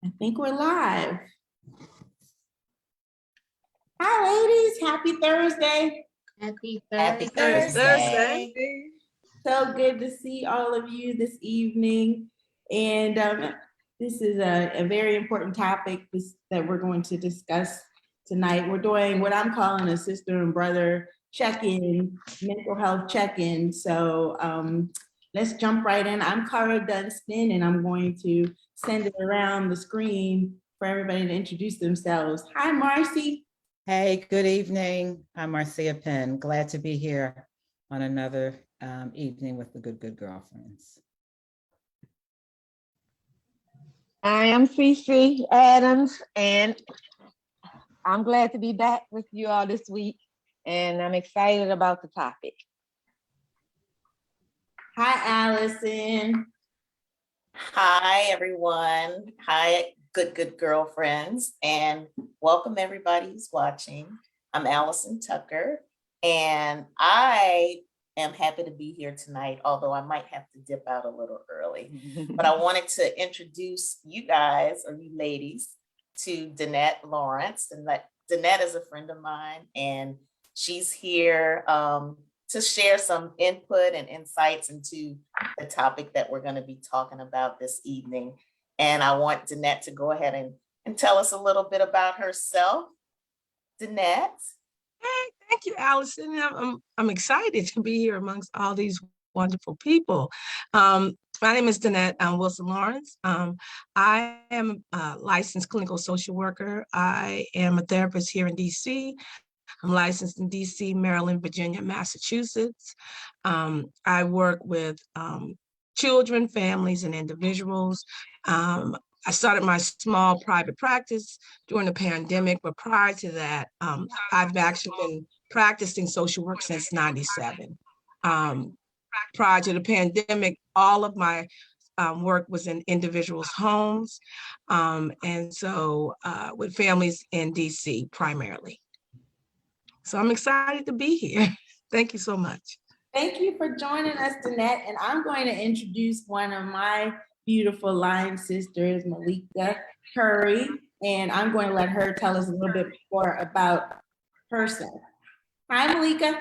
I think we're live. Hi, ladies. Happy Thursday. Happy Thursday. So good to see all of you this evening. And this is a very important topic that we're going to discuss tonight. We're doing what I'm calling a sister and brother check-in, mental health check-in. So let's jump right in. I'm Cara Dunstan, and I'm going to send it around the screen for everybody to introduce themselves. Hi, Marcy. Hey, good evening. I'm Marcia Penn. Glad to be here on another evening with the Good Girlfriends. I am Cece Adams, and I'm glad to be back with you all this week, and I'm excited about the topic. Hi, Allison. Hi, everyone. Hi, good girlfriends, and welcome everybody who's watching. I'm Allison Tucker, and I am happy to be here tonight, although I might have to dip out a little early. But I wanted to introduce you guys, or you ladies, to Danette Lawrence. And Danette is a friend of mine, and she's here to share some input and insights into the topic that we're going to be talking about this evening. And I want Danette to go ahead and tell us a little bit about herself. Danette. Hey, thank you, Allison. I'm excited to be here amongst all these wonderful people. My name is Danette Wilson Lawrence. I am a licensed clinical social worker. I am a therapist here in DC. I'm licensed in DC, Maryland, Virginia, Massachusetts. I work with children, families, and individuals. I started my small private practice during the pandemic, but prior to that, I've actually been practicing social work since '97. Prior to the pandemic, all of my work was in individuals' homes, and so with families in DC primarily. So I'm excited to be here. Thank you so much. Thank you for joining us, Danette. And I'm going to introduce one of my beautiful line sisters, Malika Curry. And I'm going to let her tell us a little bit more about herself. Hi, Malika.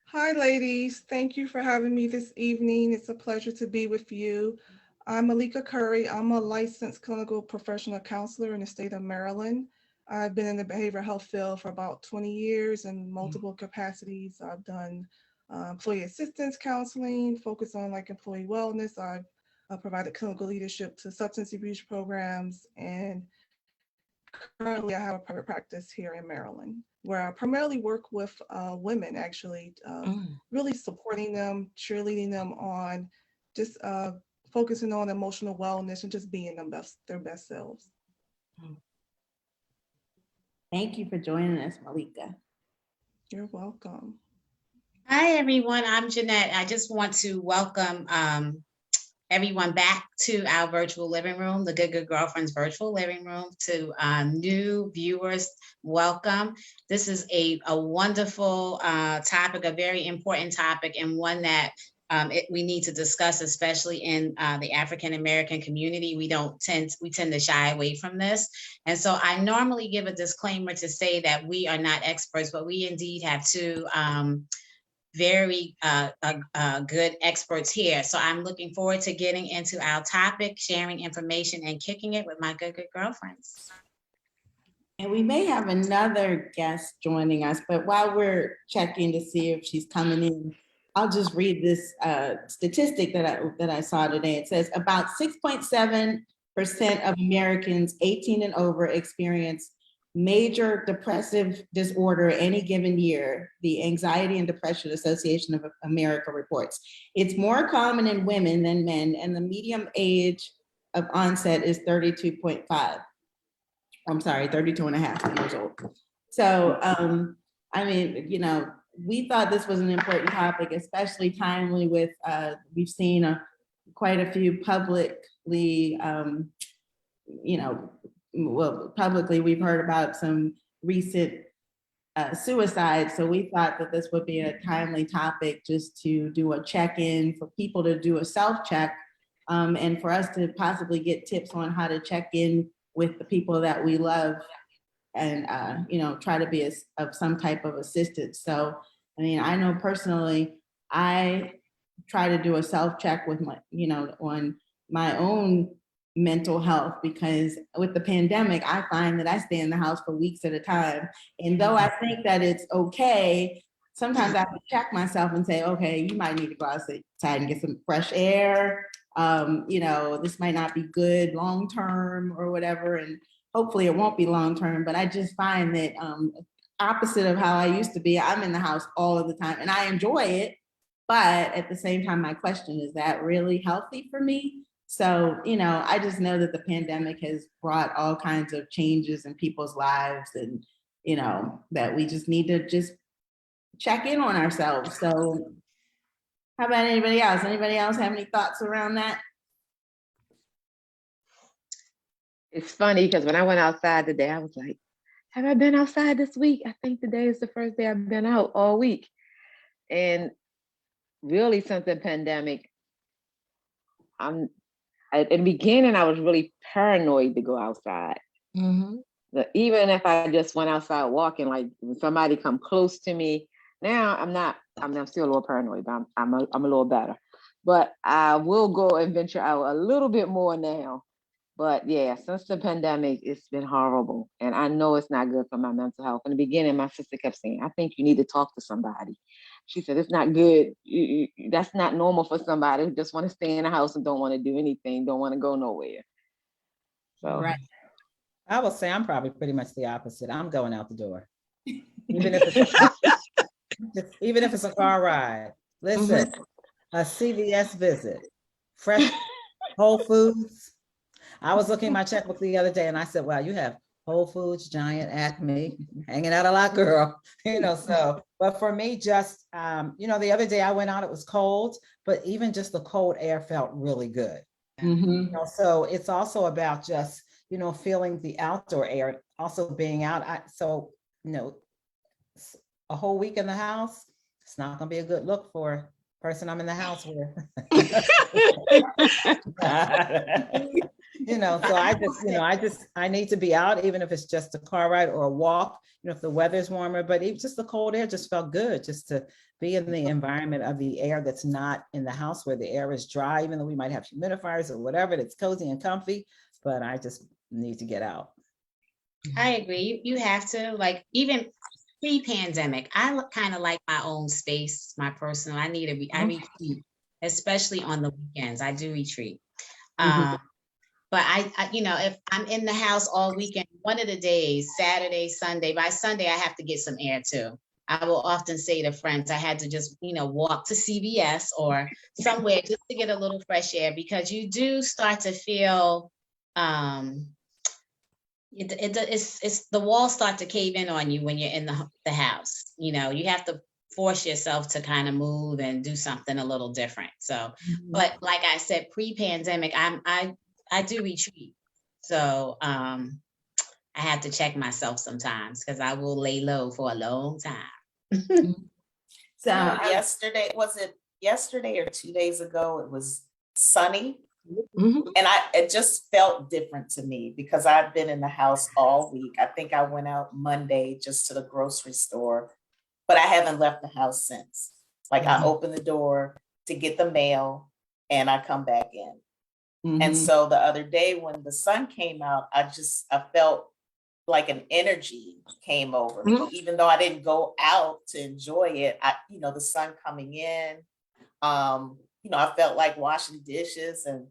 Hi, ladies. Thank you for having me this evening. It's a pleasure to be with you. I'm Malika Curry. I'm a licensed clinical professional counselor in the state of Maryland. I've been in the behavioral health field for about 20 years in multiple capacities. I've done employee assistance counseling, focused on like employee wellness. I've provided clinical leadership to substance abuse programs, and currently I have a private practice here in Maryland where I primarily work with women, actually, really supporting them, cheerleading them on, just focusing on emotional wellness and just being their best selves. Thank you for joining us, Malika. You're welcome. Hi, everyone. I'm Jeanette. I just want to welcome everyone back to our virtual living room, the Good Girlfriends virtual living room. To new viewers, welcome. This is a wonderful topic, a very important topic, and one that we need to discuss, especially in the African-American community. We tend to shy away from this. And so I normally give a disclaimer to say that we are not experts, but we indeed have two very good experts here. So I'm looking forward to getting into our topic, sharing information, and kicking it with my good girlfriends. And we may have another guest joining us, but while we're checking to see if she's coming in, I'll just read this statistic that I saw today. It says about 6.7% of Americans 18 and over experience major depressive disorder any given year, the Anxiety and Depression Association of America reports. It's more common in women than men, and the median age of onset is 32.5. I'm sorry, 32 and a half years old. So, I mean, you know, we thought this was an important topic, especially timely with, we've seen quite a few publicly, you know, well, publicly we've heard about some recent suicides. So we thought that this would be a timely topic just to do a check-in for people to do a self-check and for us to possibly get tips on how to check in with the people that we love and, try to be of some type of assistance. So, I mean, I know personally, I try to do a self-check with my, on my own mental health, because with the pandemic, I find that I stay in the house for weeks at a time. And though I think that it's okay, sometimes I have to check myself and say, okay, you might need to go outside and get some fresh air. This might not be good long-term or whatever. And hopefully it won't be long-term, but I just find that opposite of how I used to be, I'm in the house all of the time and I enjoy it. But at the same time, my question is that really healthy for me? So, I just know that the pandemic has brought all kinds of changes in people's lives and, that we just need to just check in on ourselves. So how about anybody else? Anybody else have any thoughts around that? It's funny because when I went outside today, I was like, have I been outside this week? I think today is the first day I've been out all week. And really, since the pandemic, at the beginning, I was really paranoid to go outside. Mhm. Even if I just went outside walking, like when somebody come close to me, now I'm not. I'm still a little paranoid, but I'm a little better. But I will go and venture out a little bit more now. But yeah, since the pandemic, it's been horrible. And I know it's not good for my mental health. In the beginning, my sister kept saying, I think you need to talk to somebody. She said, it's not good. That's not normal for somebody who just want to stay in the house and don't want to do anything, don't want to go nowhere. So Right. I will say I'm probably pretty much the opposite. I'm going out the door. Even if it's a car ride. Listen, a CVS visit, fresh Whole Foods. I was looking at my checkbook the other day and I said, wow, you have Whole Foods, Giant, Acme, hanging out a lot, girl. But for me, just, the other day I went out, it was cold, but even just the cold air felt really good. Mm-hmm. So it's also about just, feeling the outdoor air, also being out. A whole week in the house, it's not going to be a good look for a person I'm in the house with. So I need to be out, even if it's just a car ride or a walk, if the weather's warmer, but even just the cold air just felt good, just to be in the environment of the air that's not in the house where the air is dry, even though we might have humidifiers or whatever, that's cozy and comfy, but I just need to get out. I agree. You have to, like, even pre-pandemic, I kind of like my own space, my personal. I retreat, especially on the weekends. I do retreat. But I, if I'm in the house all weekend, one of the days, Saturday, Sunday, by Sunday, I have to get some air too. I will often say to friends, I had to just, walk to CVS or somewhere just to get a little fresh air, because you do start to feel, it's the walls start to cave in on you when you're in the house. You have to force yourself to kind of move and do something a little different. So, but like I said, pre-pandemic, I do retreat. So I have to check myself sometimes because I will lay low for a long time. So Was it yesterday or 2 days ago? It was sunny. Mhm. And it just felt different to me because I've been in the house all week. I think I went out Monday just to the grocery store, but I haven't left the house since. Like I open the door to get the mail and I come back in. And so the other day when the sun came out, I felt like an energy came over me, even though I didn't go out to enjoy it. The sun coming in, I felt like washing dishes and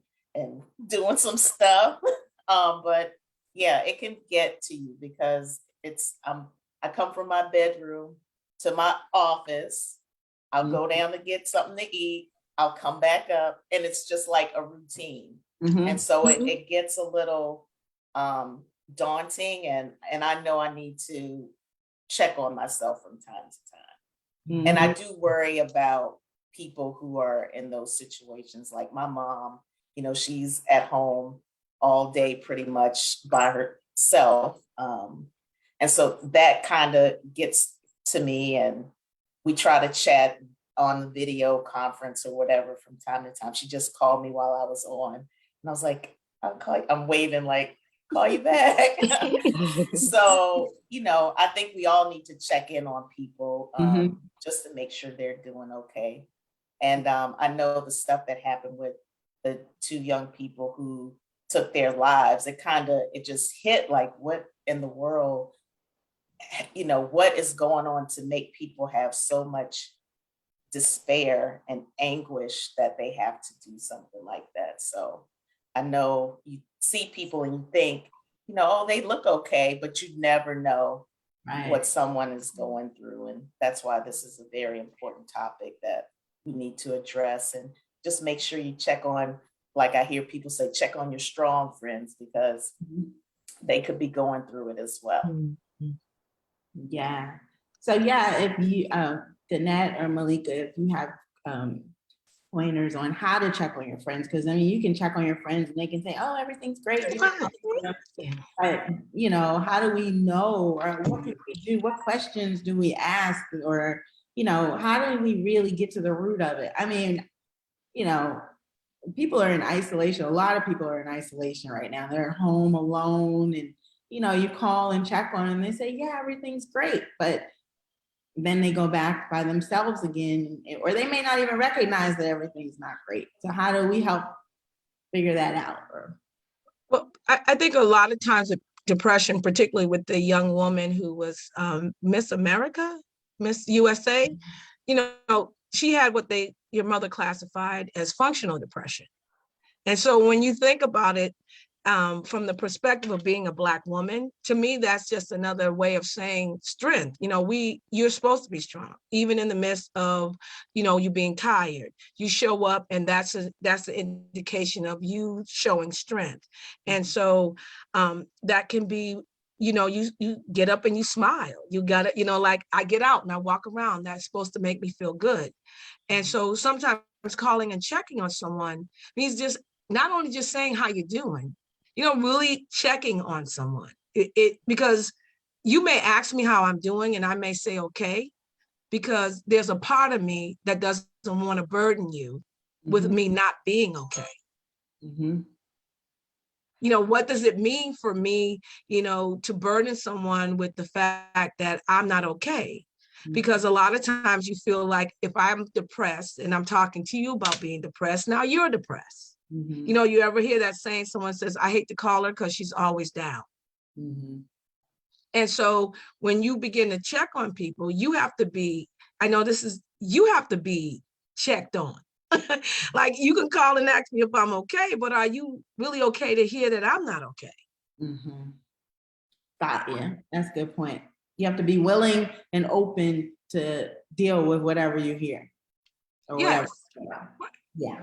doing some stuff. But yeah, it can get to you because I come from my bedroom to my office. I'll go down to get something to eat. I'll come back up and it's just like a routine. And so it gets a little daunting and I know I need to check on myself from time to time. And I do worry about people who are in those situations, like my mom, she's at home all day pretty much by herself. And so that kind of gets to me and we try to chat on the video conference or whatever from time to time. She just called me while I was on, and I was like, I'll call you. I'm waving like, call you back. So, I think we all need to check in on people just to make sure they're doing okay. And I know the stuff that happened with the two young people who took their lives, it just hit like, what in the world, what is going on to make people have so much despair and anguish that they have to do something like that. So I know you see people and you think, oh, they look okay, but you never know what someone is going through. And that's why this is a very important topic that we need to address, and just make sure you check on, like I hear people say, check on your strong friends, because they could be going through it as well. Yeah. So yeah, if you, Danette or Malika, if you have pointers on how to check on your friends, because I mean, you can check on your friends and they can say, oh, everything's great. But how do we know, or what can we do? What questions do we ask? Or, how do we really get to the root of it? I mean, people are in isolation. A lot of people are in isolation right now. They're at home alone, and you call and check on them and they say, yeah, everything's great. But then they go back by themselves again, or they may not even recognize that everything's not great. So how do we help figure that out? Well, I think a lot of times depression, particularly with the young woman who was Miss America, Miss USA, she had what your mother classified as functional depression. And so when you think about it, from the perspective of being a Black woman, to me, that's just another way of saying strength. You're supposed to be strong, even in the midst of, you being tired. You show up, and that's an indication of you showing strength. And so that can be, you get up and you smile. You got to, like I get out and I walk around. That's supposed to make me feel good. And so sometimes calling and checking on someone means just not only just saying how you're doing, really checking on someone. Because you may ask me how I'm doing and I may say, okay, because there's a part of me that doesn't want to burden you with me not being okay. What does it mean for me, to burden someone with the fact that I'm not okay? Because a lot of times you feel like if I'm depressed and I'm talking to you about being depressed, now you're depressed. You ever hear that saying, someone says, I hate to call her because she's always down. And so when you begin to check on people, you have to be checked on. Like you can call and ask me if I'm okay, but are you really okay to hear that I'm not okay? Yeah, that's a good point. You have to be willing and open to deal with whatever you hear. Or yes. Whatever. Yeah.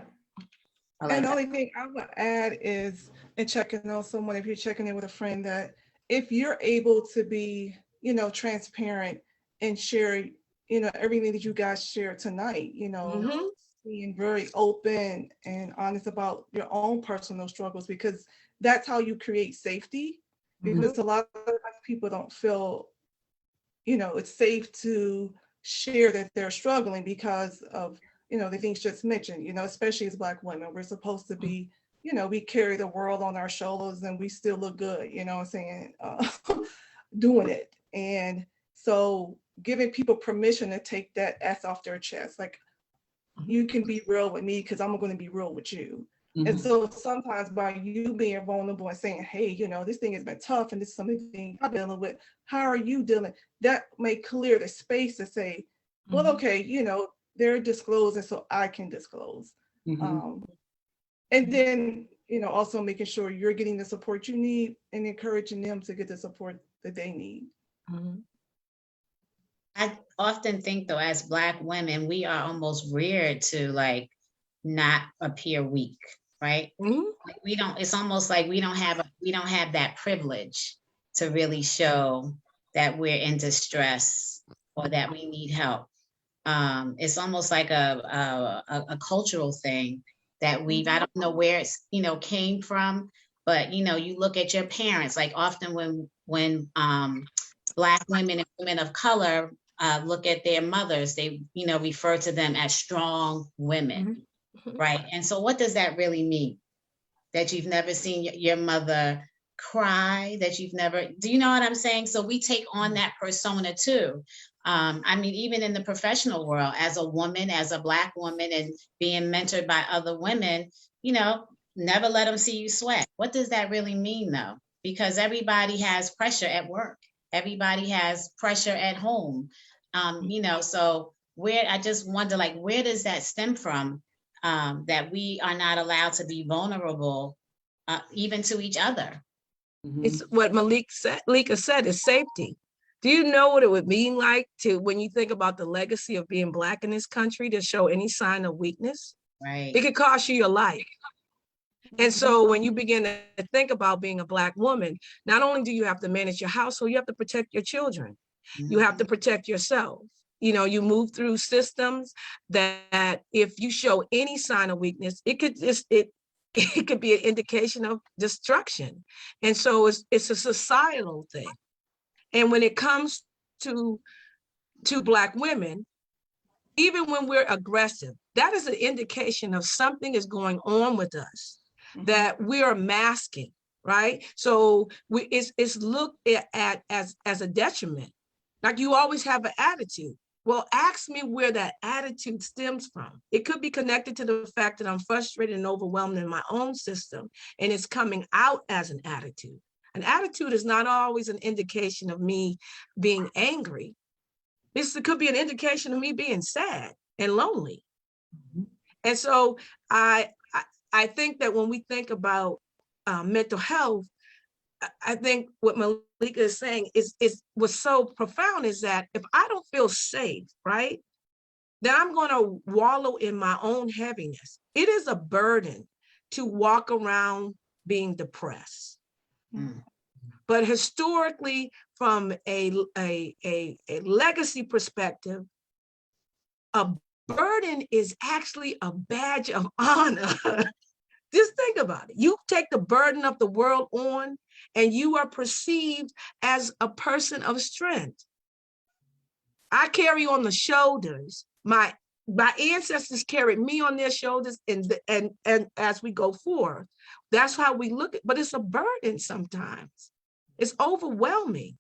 And the only thing I would add is, in checking on someone, if you're checking in with a friend, that if you're able to be, transparent and share, everything that you guys shared tonight, being very open and honest about your own personal struggles, because that's how you create safety. Because a lot of people don't feel, it's safe to share that they're struggling because of, the things just mentioned, especially as Black women, we're supposed to be, we carry the world on our shoulders and we still look good, I'm saying, doing it. And so giving people permission to take that S off their chest, like you can be real with me because I'm going to be real with you. And so sometimes by you being vulnerable and saying, hey, this thing has been tough and this is something I'm dealing with, how are you dealing? That may clear the space to say, well, okay, they're disclosing so I can disclose. And then, also making sure you're getting the support you need and encouraging them to get the support that they need. I often think though, as Black women, we are almost reared to not appear weak, right? Like it's almost like we don't have that privilege to really show that we're in distress or that we need help. It's almost like a cultural thing that I don't know where it's, came from, but, you look at your parents, like often when Black women and women of color look at their mothers, they, refer to them as strong women, right? And so what does that really mean? That you've never seen your mother cry, that you've never, do you know what I'm saying? So we take on that persona too. I mean, even in the professional world, as a woman, as a Black woman, and being mentored by other women, never let them see you sweat. What does that really mean though? Because everybody has pressure at work. Everybody has pressure at home. So I just wonder, like, where does that stem from? That we are not allowed to be vulnerable, even to each other. It's what Malika said is safety. Do you know what it would mean like to, when you think about the legacy of being Black in this country, to show any sign of weakness? Right. It could cost you your life. And so when you begin to think about being a Black woman, not only do you have to manage your household, you have to protect your children. You have to protect yourself. You move through systems that if you show any sign of weakness, it could be an indication of destruction. And so it's a societal thing. And when it comes to Black women, even when we're aggressive, that is an indication of something is going on with us that we are masking, right? So it's looked at as a detriment. Like, you always have an attitude. Well, ask me where that attitude stems from. It could be connected to the fact that I'm frustrated and overwhelmed in my own system, and it's coming out as an attitude. An attitude is not always an indication of me being angry. It could be an indication of me being sad and lonely. And so I think that when we think about mental health, I think what Malika is saying is what's so profound is that if I don't feel safe, right, then I'm going to wallow in my own heaviness. It is a burden to walk around being depressed. But historically, from a legacy perspective, a burden is actually a badge of honor. Just think about it. You take the burden of the world on, and you are perceived as a person of strength. I carry on the shoulders. My ancestors carried me on their shoulders, and as we go forward, that's how we look at. But it's a burden sometimes. It's overwhelming.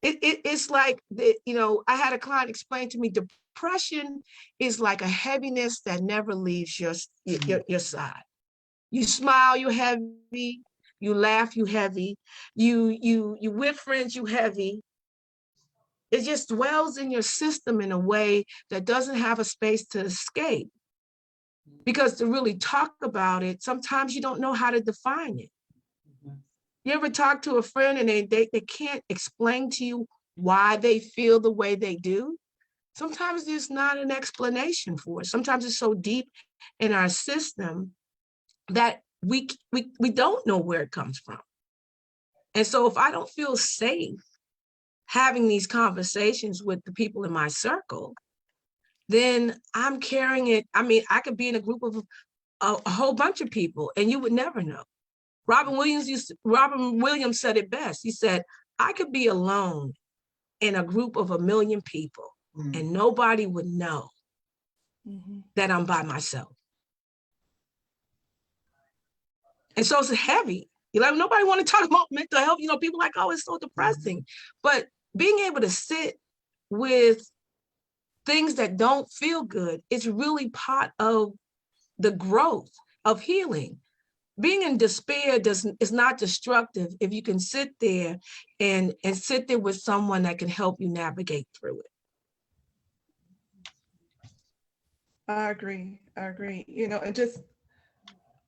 It's like, I had a client explain to me, depression is like a heaviness that never leaves your side. You smile, you're heavy. You laugh, you heavy. You with friends, you heavy. It just dwells in your system in a way that doesn't have a space to escape. Because to really talk about it, sometimes you don't know how to define it. You ever talk to a friend and they can't explain to you why they feel the way they do? Sometimes there's not an explanation for it. Sometimes it's so deep in our system that we don't know where it comes from. And so if I don't feel safe having these conversations with the people in my circle, then I'm carrying it. I mean, I could be in a group of a whole bunch of people and you would never know. Robin Williams said it best. He said, I could be alone in a group of 1 million people and nobody would know that I'm by myself. And so it's heavy. Nobody want to talk about mental health. People like, oh, it's so depressing. But being able to sit with things that don't feel good is really part of the growth of healing. Being in despair is not destructive if you can sit there and sit there with someone that can help you navigate through it. I agree. And just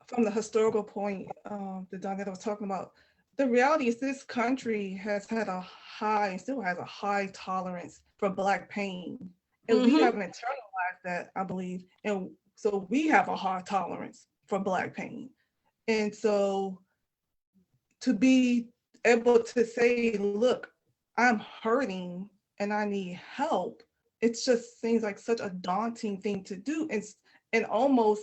from the historical point that Donetta was talking about, the reality is this country has had still has a high tolerance for Black pain. And we haven't internalized that, I believe. And so we have a high tolerance for Black pain. And so to be able to say, look, I'm hurting and I need help, it just seems like such a daunting thing to do and almost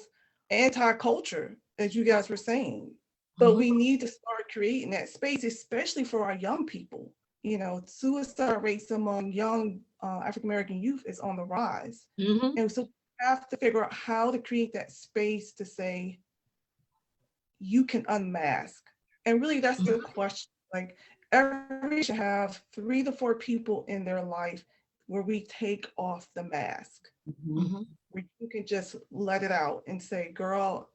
anti-culture, as you guys were saying. But we need to start creating that space, especially for our young people. You know, suicide rates among young African American youth is on the rise. Mhm. And so we have to figure out how to create that space to say, you can unmask. And really, that's the question. Like, everybody should have 3 to 4 people in their life where we take off the mask, Mhm. where you can just let it out and say, girl,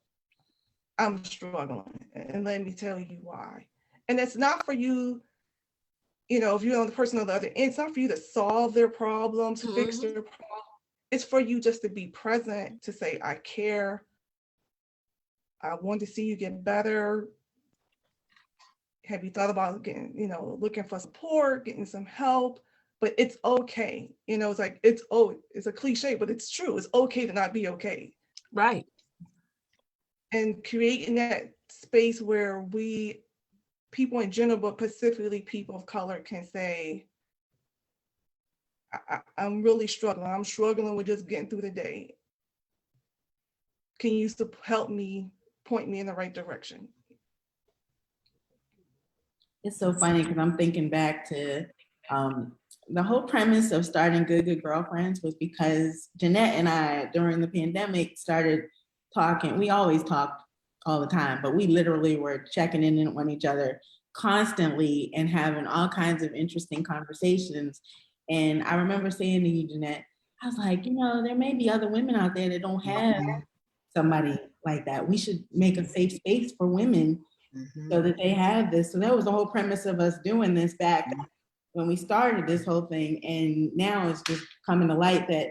I'm struggling. And let me tell you why. And it's not for you, you know, if you're on the person on the other end, it's not for you to solve their problems, fix Mhm. their problems. It's for you just to be present, to say, I care. I want to see you get better. Have you thought about getting, you know, looking for support, getting some help? But it's okay. You know, it's like, it's a cliche, but it's true. It's okay to not be okay. Right. And creating that space where people in general, but specifically people of color, can say, I'm really struggling. I'm struggling with just getting through the day. Can you help me, point me in the right direction? It's so funny because I'm thinking back to the whole premise of starting Good Girlfriends was because Jeanette and I, during the pandemic, started talking. We always talked all the time, but we literally were checking in on each other constantly and having all kinds of interesting conversations. And I remember saying to you, Jeanette, I was like, you know, there may be other women out there that don't have somebody like that. We should make a safe space for women so that they have this. So that was the whole premise of us doing this back when we started this whole thing. And now it's just coming to light that,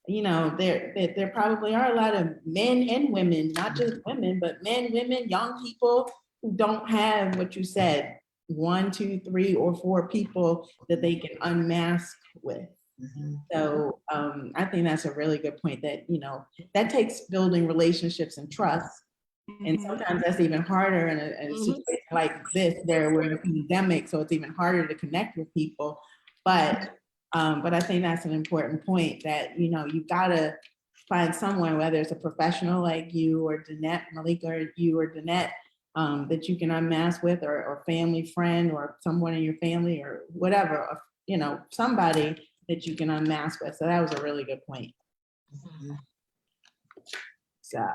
you know, there probably are a lot of men and women, not just women, but men, women, young people who don't have what you said, 1, 2, 3, or 4 people that they can unmask with. So I think that's a really good point that, you know, that takes building relationships and trust. And sometimes that's even harder in a situation like this, where we're in a pandemic, so it's even harder to connect with people. But I think that's an important point that, you know, you've got to find someone, whether it's a professional like you or Danette, Malika, or you or Danette, that you can unmask with, or family friend, or someone in your family, or whatever, or, you know, somebody that you can unmask with. So that was a really good point. So.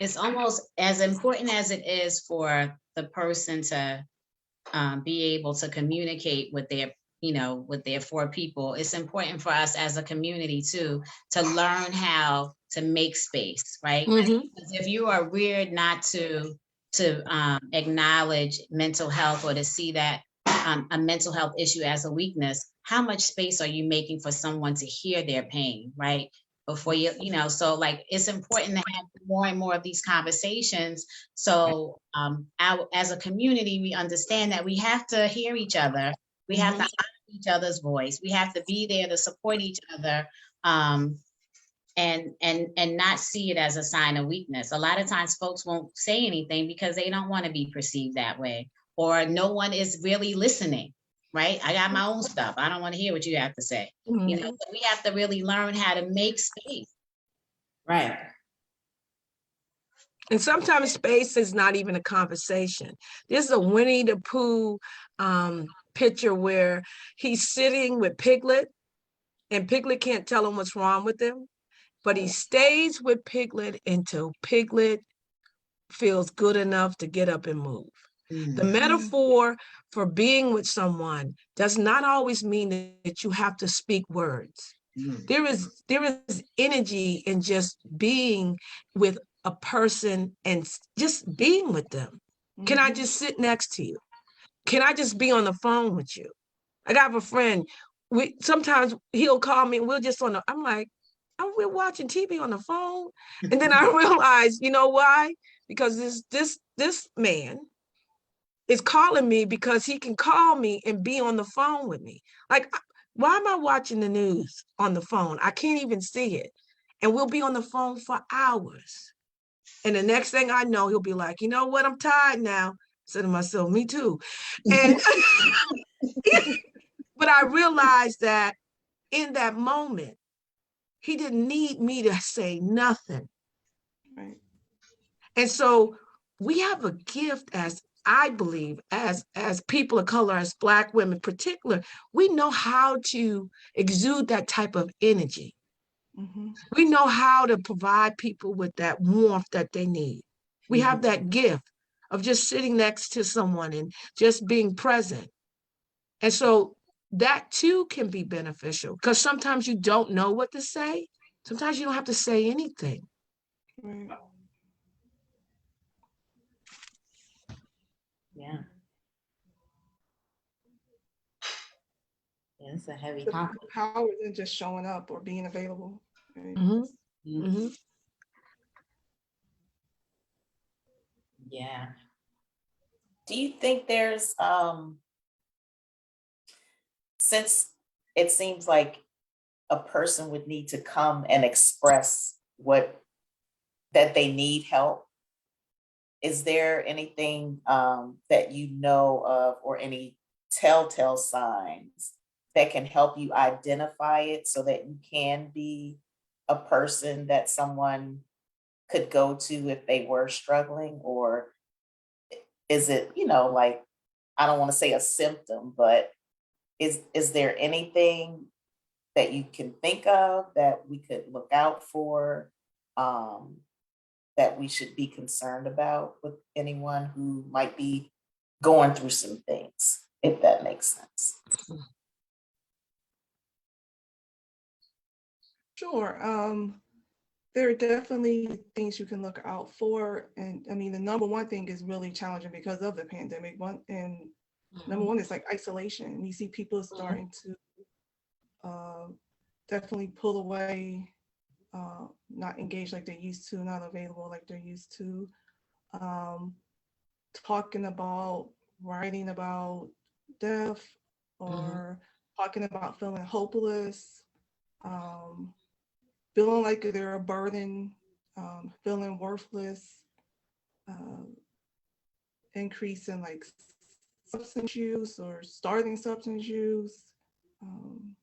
It's almost as important as it is for the person to be able to communicate with their, you know, with their 4 people. It's important for us as a community too, to learn how to make space, right? Because if you are weird not to acknowledge mental health, or to see that a mental health issue as a weakness, how much space are you making for someone to hear their pain, right? Before you know, so like, it's important to have more and more of these conversations. So as a community, we understand that we have to hear each other. We have to honor each other's voice. We have to be there to support each other, and not see it as a sign of weakness. A lot of times folks won't say anything because they don't want to be perceived that way, or no one is really listening. Right? I got my own stuff. I don't want to hear what you have to say. You know, so we have to really learn how to make space. Right. And sometimes space is not even a conversation. There's a Winnie the Pooh picture where he's sitting with Piglet, and Piglet can't tell him what's wrong with him, but he stays with Piglet until Piglet feels good enough to get up and move. The metaphor for being with someone does not always mean that you have to speak words. There is energy in just being with a person and just being with them. Can I just sit next to you? Can I just be on the phone with you? I got a friend. Sometimes he'll call me and we'll just I'm like, we're watching TV on the phone. And then I realize, you know why? Because this man is calling me because he can call me and be on the phone with me. Like, why am I watching the news on the phone? I can't even see it. And we'll be on the phone for hours. And the next thing I know, he'll be like, you know what? I'm tired now. I said to myself, me too. And but I realized that in that moment, he didn't need me to say nothing. Right. And so we have a gift as I believe as people of color, as Black women in particular, we know how to exude that type of energy. Mhm. We know how to provide people with that warmth that they need. We have that gift of just sitting next to someone and just being present. And so that too can be beneficial because sometimes you don't know what to say. Sometimes you don't have to say anything. Right. Yeah. Yeah, it's a heavy The topic. power isn't just showing up or being available. Right? Mhm, Mhm. mhm, Yeah. Do you think there's since it seems like a person would need to come and express what that they need help, is there anything that you know of or any telltale signs that can help you identify it so that you can be a person that someone could go to if they were struggling? Or is it, like, I don't want to say a symptom, but is there anything that you can think of that we could look out for, um, that we should be concerned about with anyone who might be going through some things, if that makes sense? Sure. There are definitely things you can look out for. And I mean, the number one thing is really challenging because of the pandemic. Number one is like isolation. We see people starting to definitely pull away, not engage like they used to, not available like they're used to. Um, Talking about, writing about death, or talking about feeling hopeless, um, feeling like they're a burden, feeling worthless, uh, increase in like substance use or starting substance use. Um,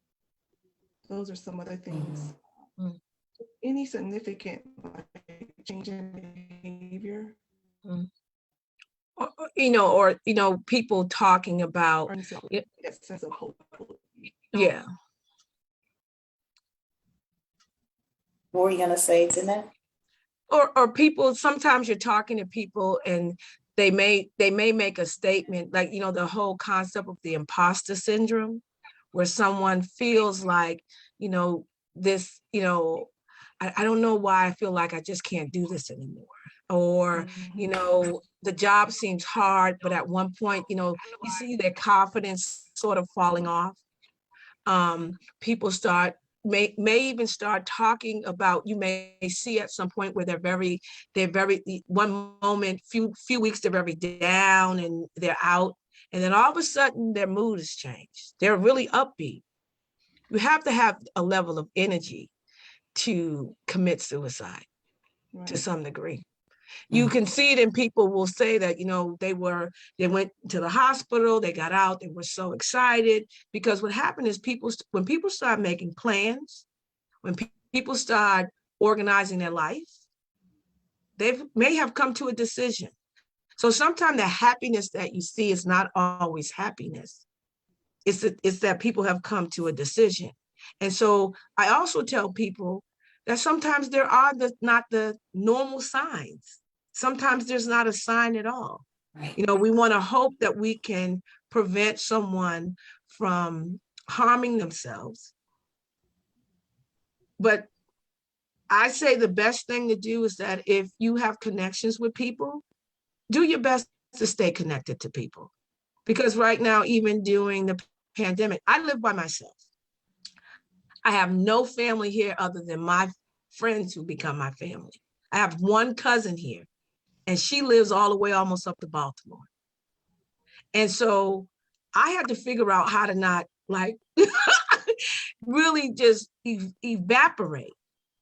those are some of the things. mhm, Any significant like, change in behavior mhm. Or people talking about, or y- that sense of hope. yeah. What were you gonna say, Jeanette? Or people, sometimes you're talking to people and they may make a statement like, the whole concept of the imposter syndrome, where someone feels like, this, I don't know why I feel like I just can't do this anymore. Or, the job seems hard, but at one point, you see their confidence sort of falling off. People may even start talking about, you may see at some point where they're very one moment, few weeks they're very down and they're out, and then all of a sudden their mood has changed, they're really upbeat. You have to have a level of energy to commit suicide to Right. some degree. You can see it in people will say that, they went to the hospital, they got out, they were so excited, because what happened is when people start making plans, when people start organizing their life, they may have come to a decision. So sometimes the happiness that you see is not always happiness. It's that people have come to a decision. And so I also tell people that sometimes there are not the normal signs. Sometimes there's not a sign at all. Right. We want to hope that we can prevent someone from harming themselves. But I say the best thing to do is that if you have connections with people, do your best to stay connected to people. Because right now, even during the pandemic, I live by myself. I have no family here other than my friends who become my family. I have one cousin here, and she lives all the way almost up to Baltimore. And so I had to figure out how to not like really just evaporate.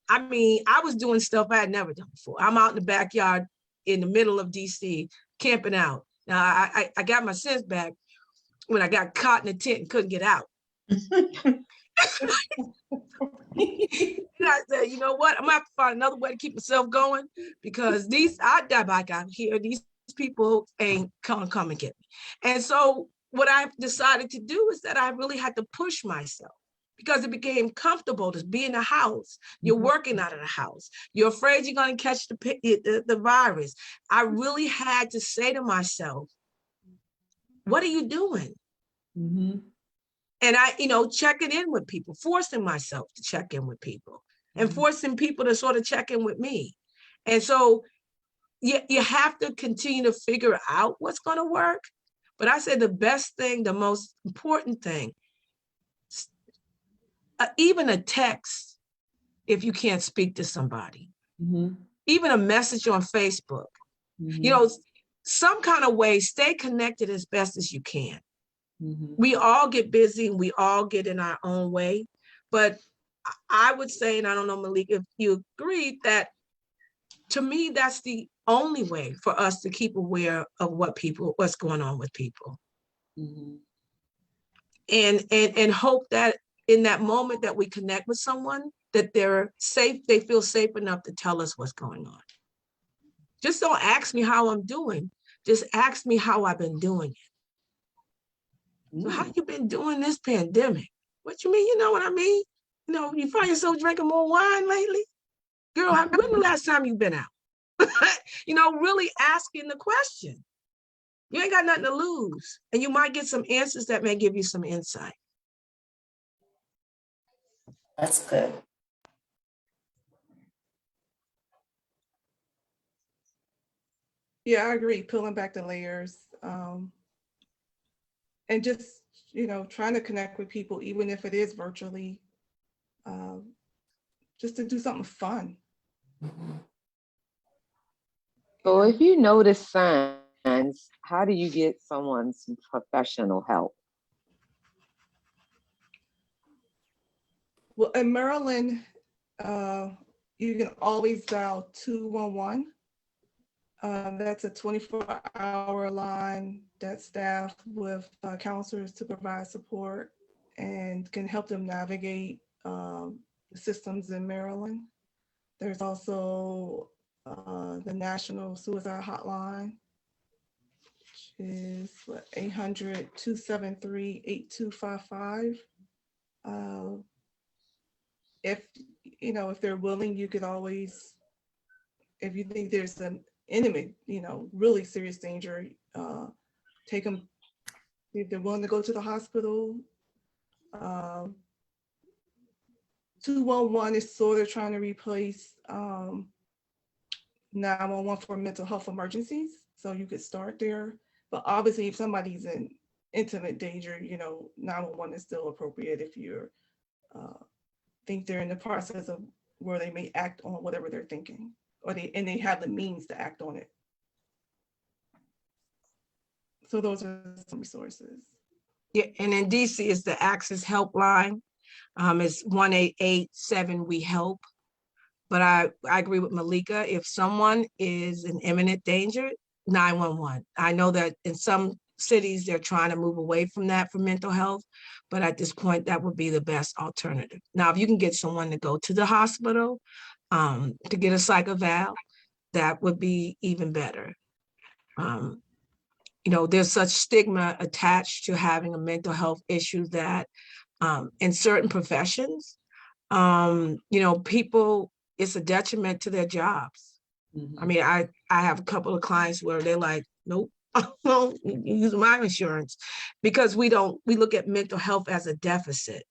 I mean, I was doing stuff I had never done before. I'm out in the backyard in the middle of DC camping out. Now I got my sense back when I got caught in a tent and couldn't get out. And I said, you know what? I'm gonna have to find another way to keep myself going, because I die back out here. These people ain't come and get me. And so what I decided to do is that I really had to push myself because it became comfortable to be in the house. You're working out of the house. You're afraid you're going to catch the virus. I really had to say to myself, what are you doing? Mm-hmm. And I, checking in with people, forcing myself to check in with people and forcing people to sort of check in with me. And so you have to continue to figure out what's going to work. But I said the best thing, the most important thing, even a text, if you can't speak to somebody, even a message on Facebook, some kind of way, stay connected as best as you can. We all get busy and we all get in our own way. But I would say, and I don't know, Malik, if you agree, that to me, that's the only way for us to keep aware of what's going on with people. And hope that in that moment that we connect with someone, that they're safe, they feel safe enough to tell us what's going on. Just don't ask me how I'm doing. Just ask me how I've been doing it. So how you been doing this pandemic? What you mean? You know what I mean? You find yourself drinking more wine lately? Girl, when the last time you been out? Really asking the question. You ain't got nothing to lose. And you might get some answers that may give you some insight. That's good. Yeah, I agree. Peeling back the layers, and just, trying to connect with people, even if it is virtually, just to do something fun. So if you notice signs, how do you get someone some professional help? Well, in Maryland, you can always dial 211. That's a 24-hour line that's staffed with counselors to provide support and can help them navigate the systems in Maryland. There's also the National Suicide Hotline, which is 800-273-8255. If they're willing, you could always, if you think there's an imminent, really serious danger, take them, if they're willing to go to the hospital. 211 is sort of trying to replace 911 for mental health emergencies. So you could start there. But obviously, if somebody's in intimate danger, 911 is still appropriate if you think they're in the process of where they may act on whatever they're thinking, or they have the means to act on it. So those are some resources. Yeah, and in DC is the Access Helpline. It's 1-888-7-WE-HELP. But I agree with Malika. If someone is in imminent danger, 911. I know that in some cities, they're trying to move away from that for mental health, but at this point, that would be the best alternative. Now, if you can get someone to go to the hospital to get a psych eval, that would be even better. There's such stigma attached to having a mental health issue that in certain professions, people, it's a detriment to their jobs. I mean, I have a couple of clients where they're like, nope, I won't use my insurance, because we look at mental health as a deficit.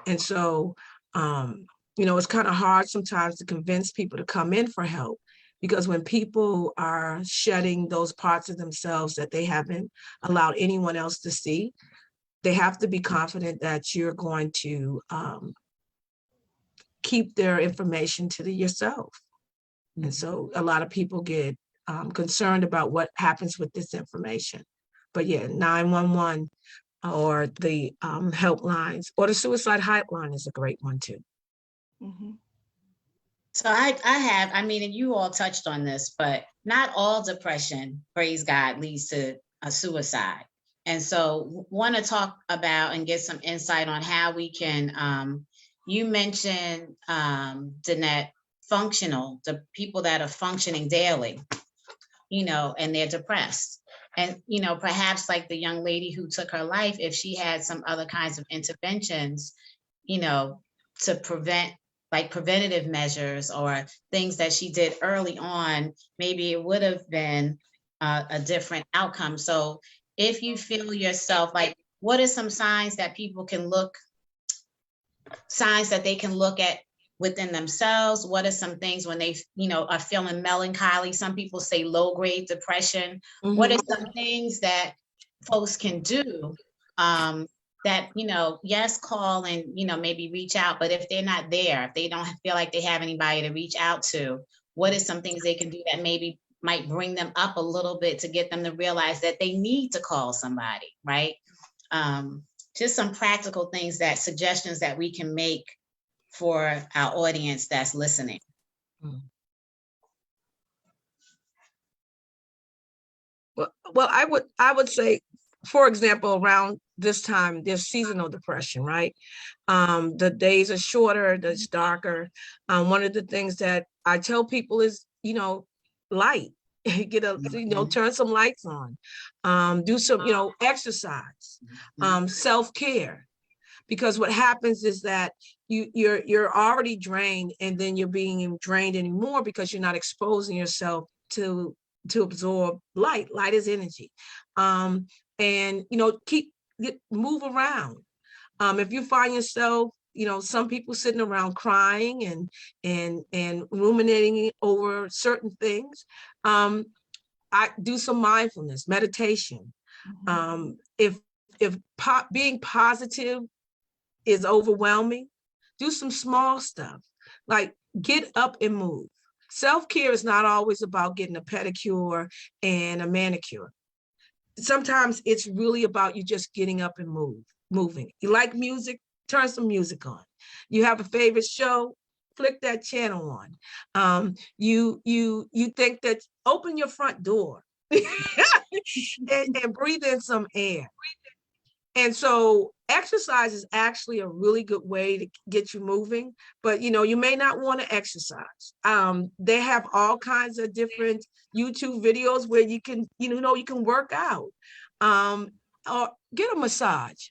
And so, it's kind of hard sometimes to convince people to come in for help, because when people are shedding those parts of themselves that they haven't allowed anyone else to see, they have to be confident that you're going to keep their information to yourself. And so a lot of people get concerned about what happens with this information. But yeah, 911 or the helplines, or the suicide hotline is a great one too. So I mean, and you all touched on this, but not all depression, praise God, leads to a suicide. And so want to talk about and get some insight on how we can, you mentioned, Danette, the people that are functioning daily. and they're depressed. And, perhaps like the young lady who took her life, if she had some other kinds of interventions, to prevent, like preventative measures or things that she did early on, maybe it would have been a different outcome. So if you feel yourself, like, what are some signs that people can signs that they can look at within themselves? What are some things when they, are feeling melancholy? Some people say low grade depression. What are some things that folks can do that, yes, call and, maybe reach out, but if they're not there, if they don't feel like they have anybody to reach out to, what are some things they can do that maybe might bring them up a little bit to get them to realize that they need to call somebody, right? Just some practical things, that suggestions that we can make for our audience that's listening. Well, I would say, for example, around this time, there's seasonal depression, right? The days are shorter, it's darker. One of the things that I tell people is, light. Get turn some lights on. Do some, exercise, self-care. Because what happens is that you're already drained, and then you're being drained anymore because you're not exposing yourself to absorb light. Light is energy. And move around. If you find yourself, some people sitting around crying and ruminating over certain things, I do some mindfulness meditation. If being positive is overwhelming, do some small stuff, like get up and move. Self-care is not always about getting a pedicure and a manicure. Sometimes it's really about you just getting up and moving. You like music, turn some music on. You have a favorite show, flick that channel on. You think that, open your front door and breathe in some air. And so exercise is actually a really good way to get you moving, but you may not want to exercise. They have all kinds of different YouTube videos where you can, you can work out, or get a massage.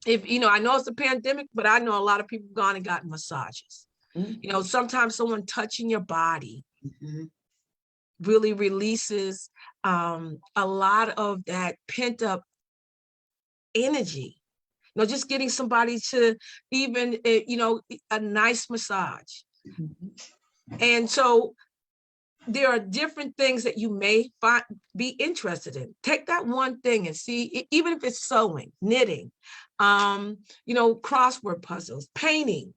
If I know it's a pandemic, but I know a lot of people gone and gotten massages. Sometimes someone touching your body really releases a lot of that pent up energy. Just getting somebody to even, a nice massage. And so there are different things that you may be interested in. Take that one thing and see, even if it's sewing, knitting, crossword puzzles, painting.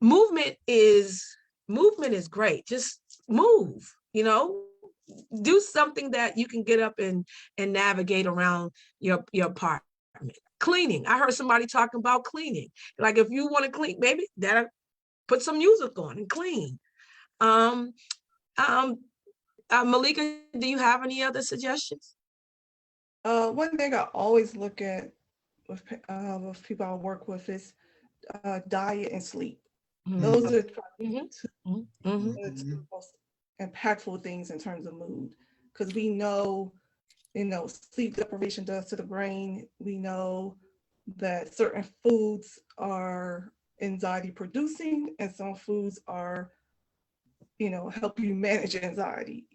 Movement is great. Just move, do something that you can get up and navigate around your apartment. Cleaning. I heard somebody talking about cleaning. Like, if you want to clean, maybe that put some music on and clean. Malika, do you have any other suggestions? One thing I always look at with people I work with is diet and sleep. Those are two most impactful things in terms of mood, because we know, sleep deprivation does to the brain. We know that certain foods are anxiety producing, and some foods are, help you manage anxiety.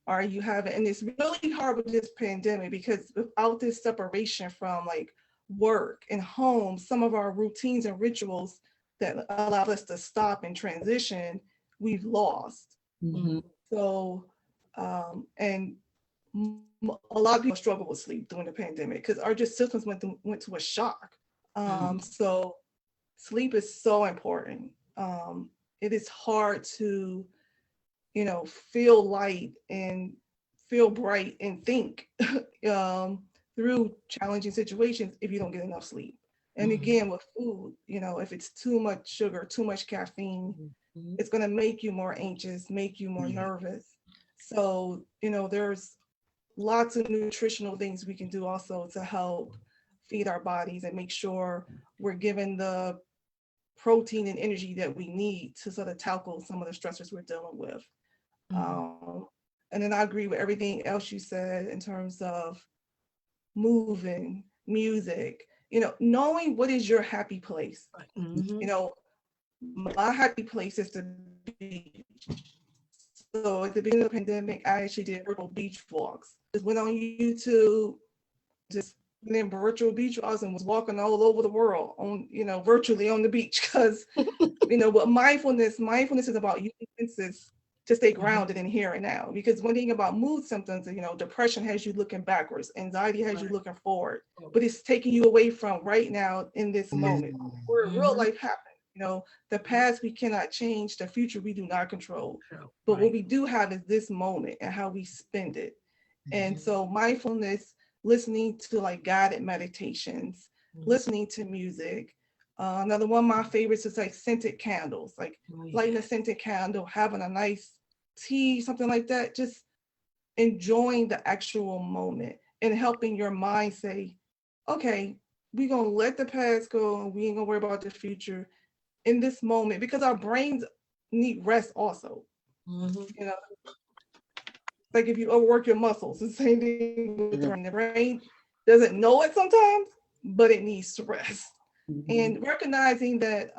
Are you having, and it's really hard with this pandemic, because without this separation from like work and home, some of our routines and rituals that allow us to stop and transition, we've lost. So, and a lot of people struggle with sleep during the pandemic because our just systems went to a shock. So sleep is so important. It is hard to, feel light and feel bright and think through challenging situations if you don't get enough sleep. And again, with food, if it's too much sugar, too much caffeine, it's going to make you more anxious, make you more nervous. So, there's lots of nutritional things we can do also to help feed our bodies and make sure we're given the protein and energy that we need to sort of tackle some of the stressors we're dealing with. And then I agree with everything else you said in terms of moving, music, knowing what is your happy place. My happy place is the beach. So at the beginning of the pandemic, I actually did virtual beach walks. Just went on YouTube, just went in virtual beach walks and was walking all over the world on, virtually on the beach. Because, what mindfulness is about using senses to stay grounded in here and now. Because one thing about mood symptoms, depression has you looking backwards, anxiety has you looking forward, but it's taking you away from right now in this moment where real life happens. The past we cannot change, the future we do not control. But what we do have is this moment and how we spend it. And so mindfulness, listening to like guided meditations, listening to music. Another one of my favorites is like scented candles, like lighting a scented candle, having a nice tea, something like that, just enjoying the actual moment and helping your mind say, okay, we're going to let the past go and we ain't going to worry about the future in this moment, because our brains need rest also. Like if you overwork your muscles, the same thing with the brain. The brain doesn't know it sometimes, but it needs to rest. And recognizing that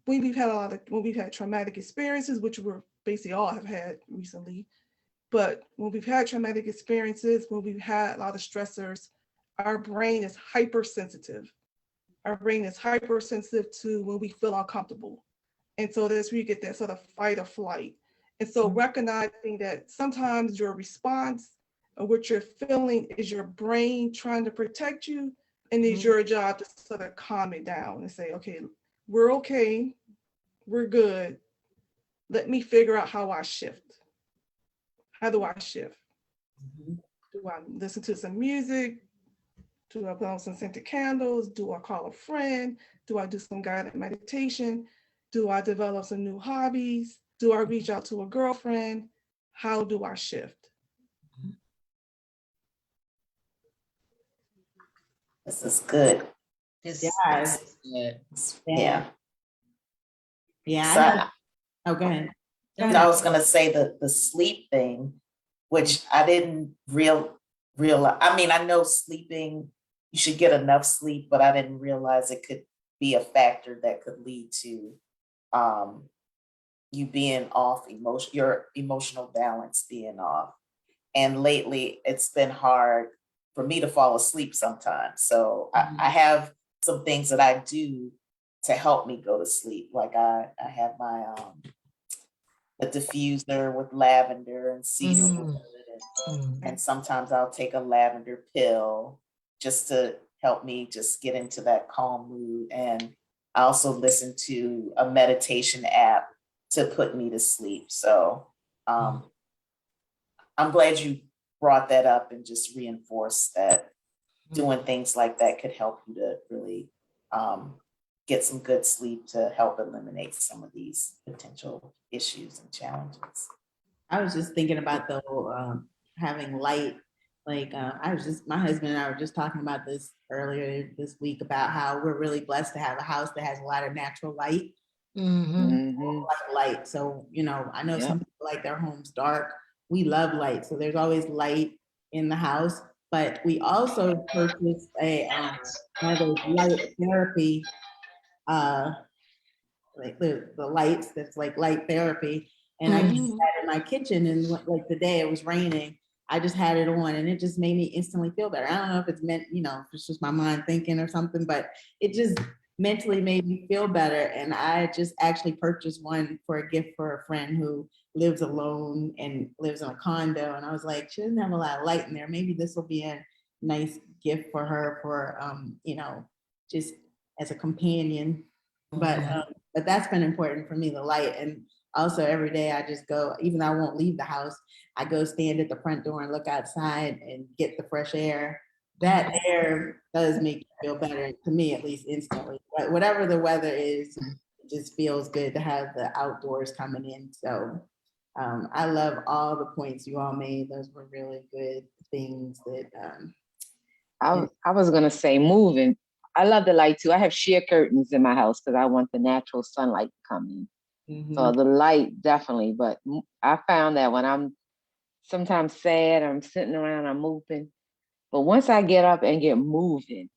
when we've had traumatic experiences, which we're basically all have had recently, but when we've had traumatic experiences, when we've had a lot of stressors, our brain is hypersensitive. Our brain is hypersensitive to when we feel uncomfortable. And so that's where you get that sort of fight or flight. And so recognizing that sometimes your response or what you're feeling is your brain trying to protect you, and it's your job to sort of calm it down and say, okay, we're good. Let me figure out how I shift. How do I shift? Do I listen to some music? Do I put on some scented candles? Do I call a friend? Do I do some guided meditation? Do I develop some new hobbies? Do I reach out to a girlfriend? How do I shift? This is good. This Yes. is good. Yeah. Yeah. So Oh, go ahead. I was gonna say the sleep thing, which I didn't realize. I mean, I know sleeping, you should get enough sleep, but I didn't realize it could be a factor that could lead to you being off your emotional balance being off. And lately, it's been hard for me to fall asleep sometimes. So I have some things that I do to help me go to sleep. Like I have my a diffuser with lavender and cedarwood, and sometimes I'll take a lavender pill just to help me just get into that calm mood. And I also listen to a meditation app to put me to sleep. So I'm glad you brought that up and just reinforced that doing things like that could help you to really get some good sleep to help eliminate some of these potential issues and challenges. I was just thinking about the whole having light. Like my husband and I were just talking about this earlier this week about how we're really blessed to have a house that has a lot of natural light. Light. So, I know some people like their homes dark. We love light. So there's always light in the house. But we also purchased one of those light therapy, like the lights that's like light therapy. And I used that in my kitchen, and like the day it was raining, I just had it on and it just made me instantly feel better. I don't know if it's meant, if it's just my mind thinking or something, but it just mentally made me feel better. And I just actually purchased one for a gift for a friend who lives alone and lives in a condo. And I was like, she doesn't have a lot of light in there. Maybe this will be a nice gift for her for, just as a companion. But that's been important for me, the light. And also every day I just go, even though I won't leave the house, I go stand at the front door and look outside and get the fresh air. That air does make you feel better, to me at least, instantly. But whatever the weather is, it just feels good to have the outdoors coming in. So I love all the points you all made. Those were really good things that I was gonna say moving. I love the light too. I have sheer curtains in my house because I want the natural sunlight to come in. So the light definitely, but I found that when I'm sometimes sad, I'm sitting around, I'm moving. But once I get up and get moving,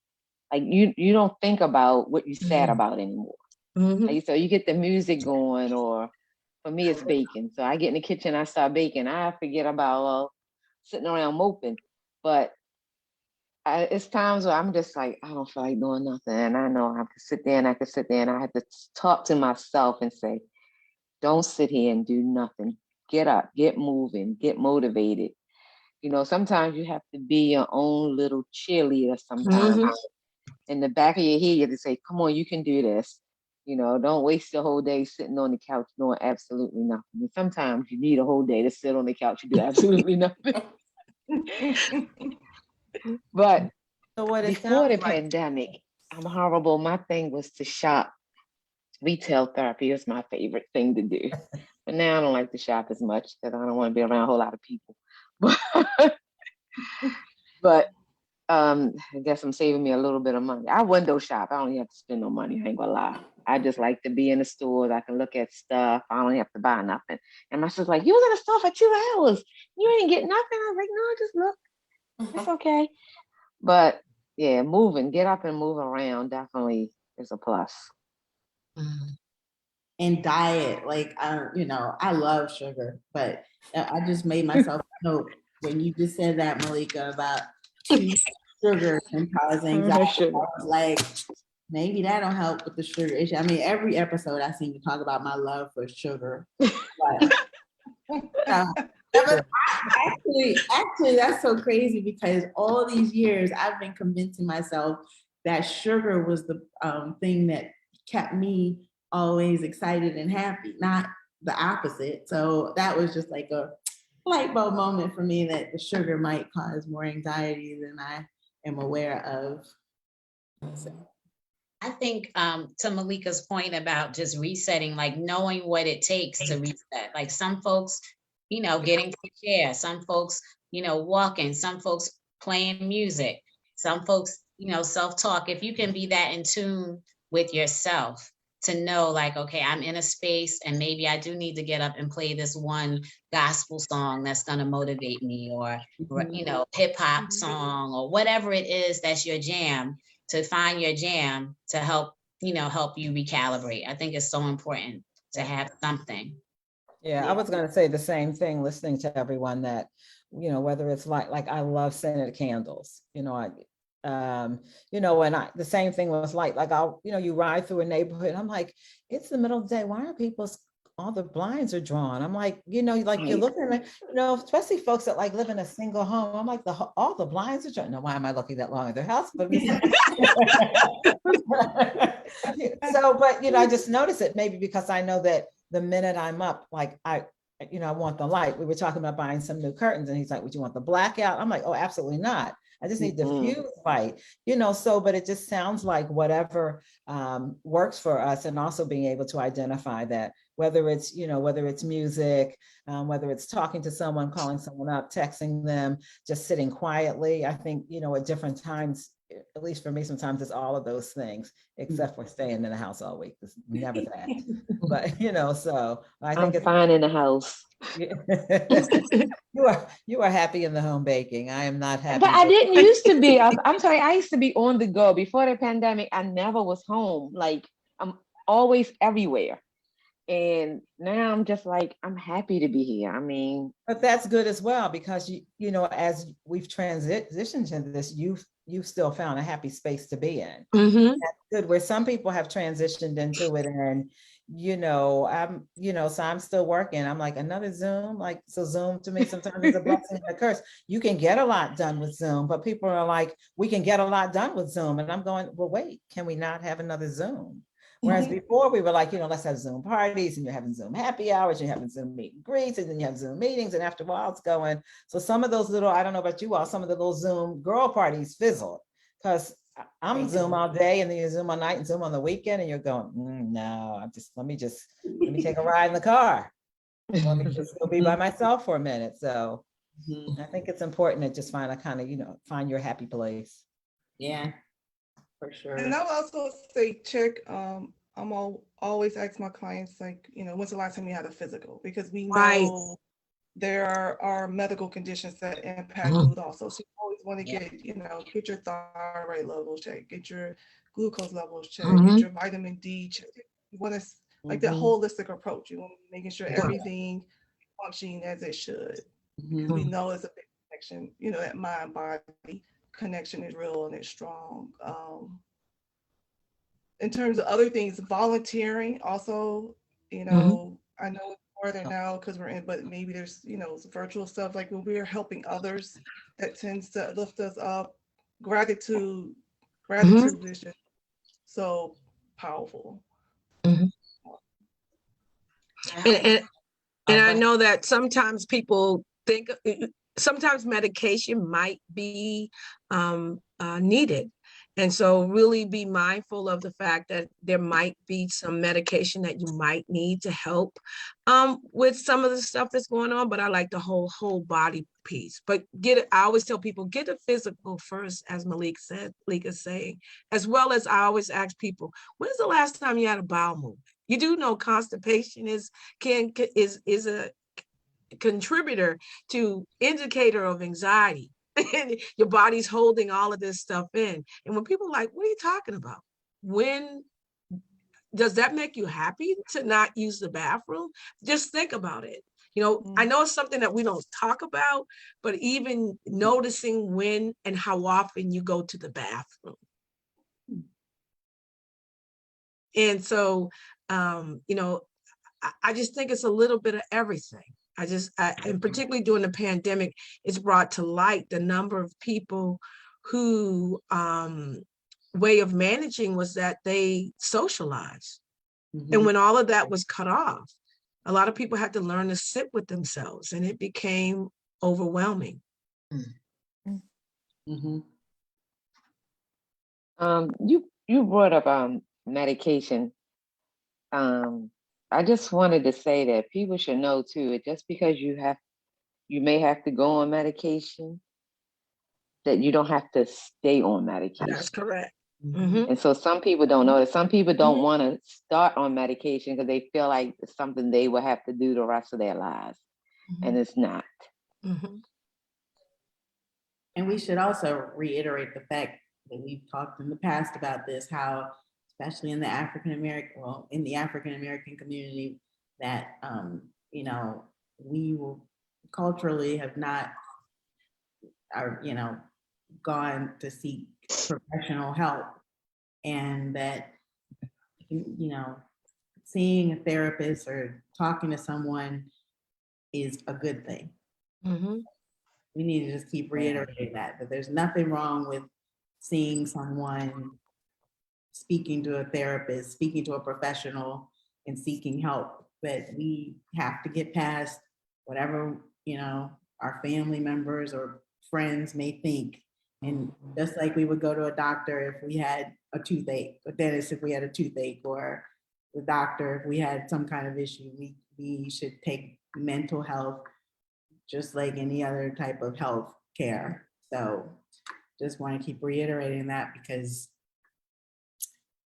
like you don't think about what you sad about anymore. Like, so you get the music going, or for me it's baking. So I get in the kitchen, I start baking. I forget about sitting around moping. But it's times where I'm just like, I don't feel like doing nothing. And I know I can sit there and I can sit there and I have to talk to myself and say, don't sit here and do nothing. Get up, get moving, get motivated. You know, sometimes you have to be your own little cheerleader sometimes. In the back of your head, you have to say, come on, you can do this. You know, don't waste your whole day sitting on the couch doing absolutely nothing. And sometimes you need a whole day to sit on the couch and do absolutely nothing. But So what it before the sounds like, pandemic, I'm horrible. My thing was to shop. Retail therapy is my favorite thing to do. But now I don't like to shop as much because I don't want to be around a whole lot of people. But I guess I'm saving me a little bit of money. I window shop. I don't even have to spend no money. I ain't gonna lie. I just like to be in the stores. I can look at stuff. I don't have to buy nothing. And my sister's like, you was in the store for 2 hours. You didn't get nothing. I was like, no, just look. It's okay. But yeah, get up and move around definitely is a plus. And diet, like, you know, I love sugar, but I just made myself note when you just said that, Malika, about too much sugar can cause anxiety. I was like, maybe that'll help with the sugar issue. I mean, every episode I seem to talk about my love for sugar. But, actually, that's so crazy because all these years I've been convincing myself that sugar was the thing that kept me always excited and happy, not the opposite. So that was just like a light bulb moment for me that the sugar might cause more anxiety than I am aware of. So. I think to Malika's point about just resetting, like knowing what it takes to reset. Like some folks, you know, getting fresh air, some folks, you know, walking, some folks playing music, some folks, you know, self-talk. If you can be that in tune with yourself to know like, okay, I'm in a space and maybe I do need to get up and play this one gospel song that's going to motivate me, or, you know, hip hop song, or whatever it is that's your jam, to find your jam to help, you know, help you recalibrate. I think it's so important to have something. Yeah, I was going to say the same thing, listening to everyone, that, you know, whether it's like I love scented candles, you know, you know, and the same thing was like I'll, you know, you ride through a neighborhood, I'm like, it's the middle of the day. Why are all the blinds are drawn? I'm like, you know, like you're looking at, you know, especially folks that like live in a single home. I'm like, all the blinds are drawn. Now, why am I looking that long at their house? But so, but, you know, I just notice it maybe because I know that the minute I'm up, like you know, I want the light. We were talking about buying some new curtains and he's like, would you want the blackout? I'm like, oh, absolutely not. I just need the fuse light, you know, so, but it just sounds like whatever works for us, and also being able to identify that, whether it's, you know, whether it's music, whether it's talking to someone, calling someone up, texting them, just sitting quietly. I think, you know, at different times, at least for me, sometimes it's all of those things, except for staying in the house all week. It's never that. But, you know, so I think it's fine in the house. You are happy in the home baking. I am not happy. But I didn't used to be. I'm sorry. I used to be on the go before the pandemic. I never was home. Like I'm always everywhere. And now I'm just like, I'm happy to be here. I mean, but that's good as well, because you know, as we've transitioned into this, you've still found a happy space to be in. That's good. Where some people have transitioned into it, and you know, so I'm still working. I'm like, another Zoom, like, so Zoom to me sometimes is a blessing and a curse. You can get a lot done with Zoom, but people are like, we can get a lot done with Zoom, and I'm going, well, wait, can we not have another Zoom? Whereas before we were like, you know, let's have Zoom parties, and you're having Zoom happy hours, you're having Zoom meet and greets, and then you have Zoom meetings, and after a while it's going. So some of those little, I don't know about you all, some of the little Zoom girl parties fizzled, because I'm Zoom all day, and then you Zoom all night and Zoom on the weekend, and you're going, no, let me take a ride in the car. Let me just go be by myself for a minute. So I think it's important to just find a kind of, you know, find your happy place. Yeah, for sure. And I'll also say check always ask my clients, like, when's the last time you had a physical? Because we Right. know there are medical conditions that impact Mhm. mood also. So you always want to get your thyroid levels checked, get your glucose levels checked, get Mhm. your vitamin D checked. You want to like that Mhm. holistic approach. You want to making sure Yeah. everything functioning as it should, because Mhm. we know it's a big connection. That mind body connection is real and it's strong. In terms of other things, volunteering also, Mhm. I know it's harder now because we're in, but maybe there's, virtual stuff like when we're helping others, that tends to lift us up. Gratitude, Mhm. gratitude is just so powerful. Mhm. Yeah. And I But know that sometimes people think sometimes medication might be needed. And so really be mindful of the fact that there might be some medication that you might need to help with some of the stuff that's going on. But I like the whole body piece. But I always tell people, get a physical first, as Malik is saying, as well as I always ask people, when's the last time you had a bowel movement? You do know constipation is a contributor to indicator of anxiety. And your body's holding all of this stuff in. And when people are like, what are you talking about? When does that make you happy to not use the bathroom? Just think about it. I know it's something that we don't talk about, but even noticing when and how often you go to the bathroom. And so, I just think it's a little bit of everything. And particularly during the pandemic, it's brought to light the number of people who way of managing was that they socialized. And when all of that was cut off, a lot of people had to learn to sit with themselves, and it became overwhelming. Mhm. You brought up medication. I just wanted to say that people should know too, just because you may have to go on medication, that you don't have to stay on medication. That's correct. Mhm. And so some people don't know that. Some people don't want to start on medication because they feel like it's something they will have to do the rest of their lives. And it's not. Mhm. And we should also reiterate the fact that we've talked in the past about this, how, especially in the in the African American community, that, we will culturally have not, gone to seek professional help, and that, seeing a therapist or talking to someone is a good thing. Mhm. We need to just keep reiterating that there's nothing wrong with seeing someone, speaking to a therapist, speaking to a professional, and seeking help. But we have to get past whatever, our family members or friends may think. And just like we would go to a doctor if we had a toothache, a dentist if we had a toothache, or the doctor if we had some kind of issue, we should take mental health just like any other type of health care. So just want to keep reiterating that, because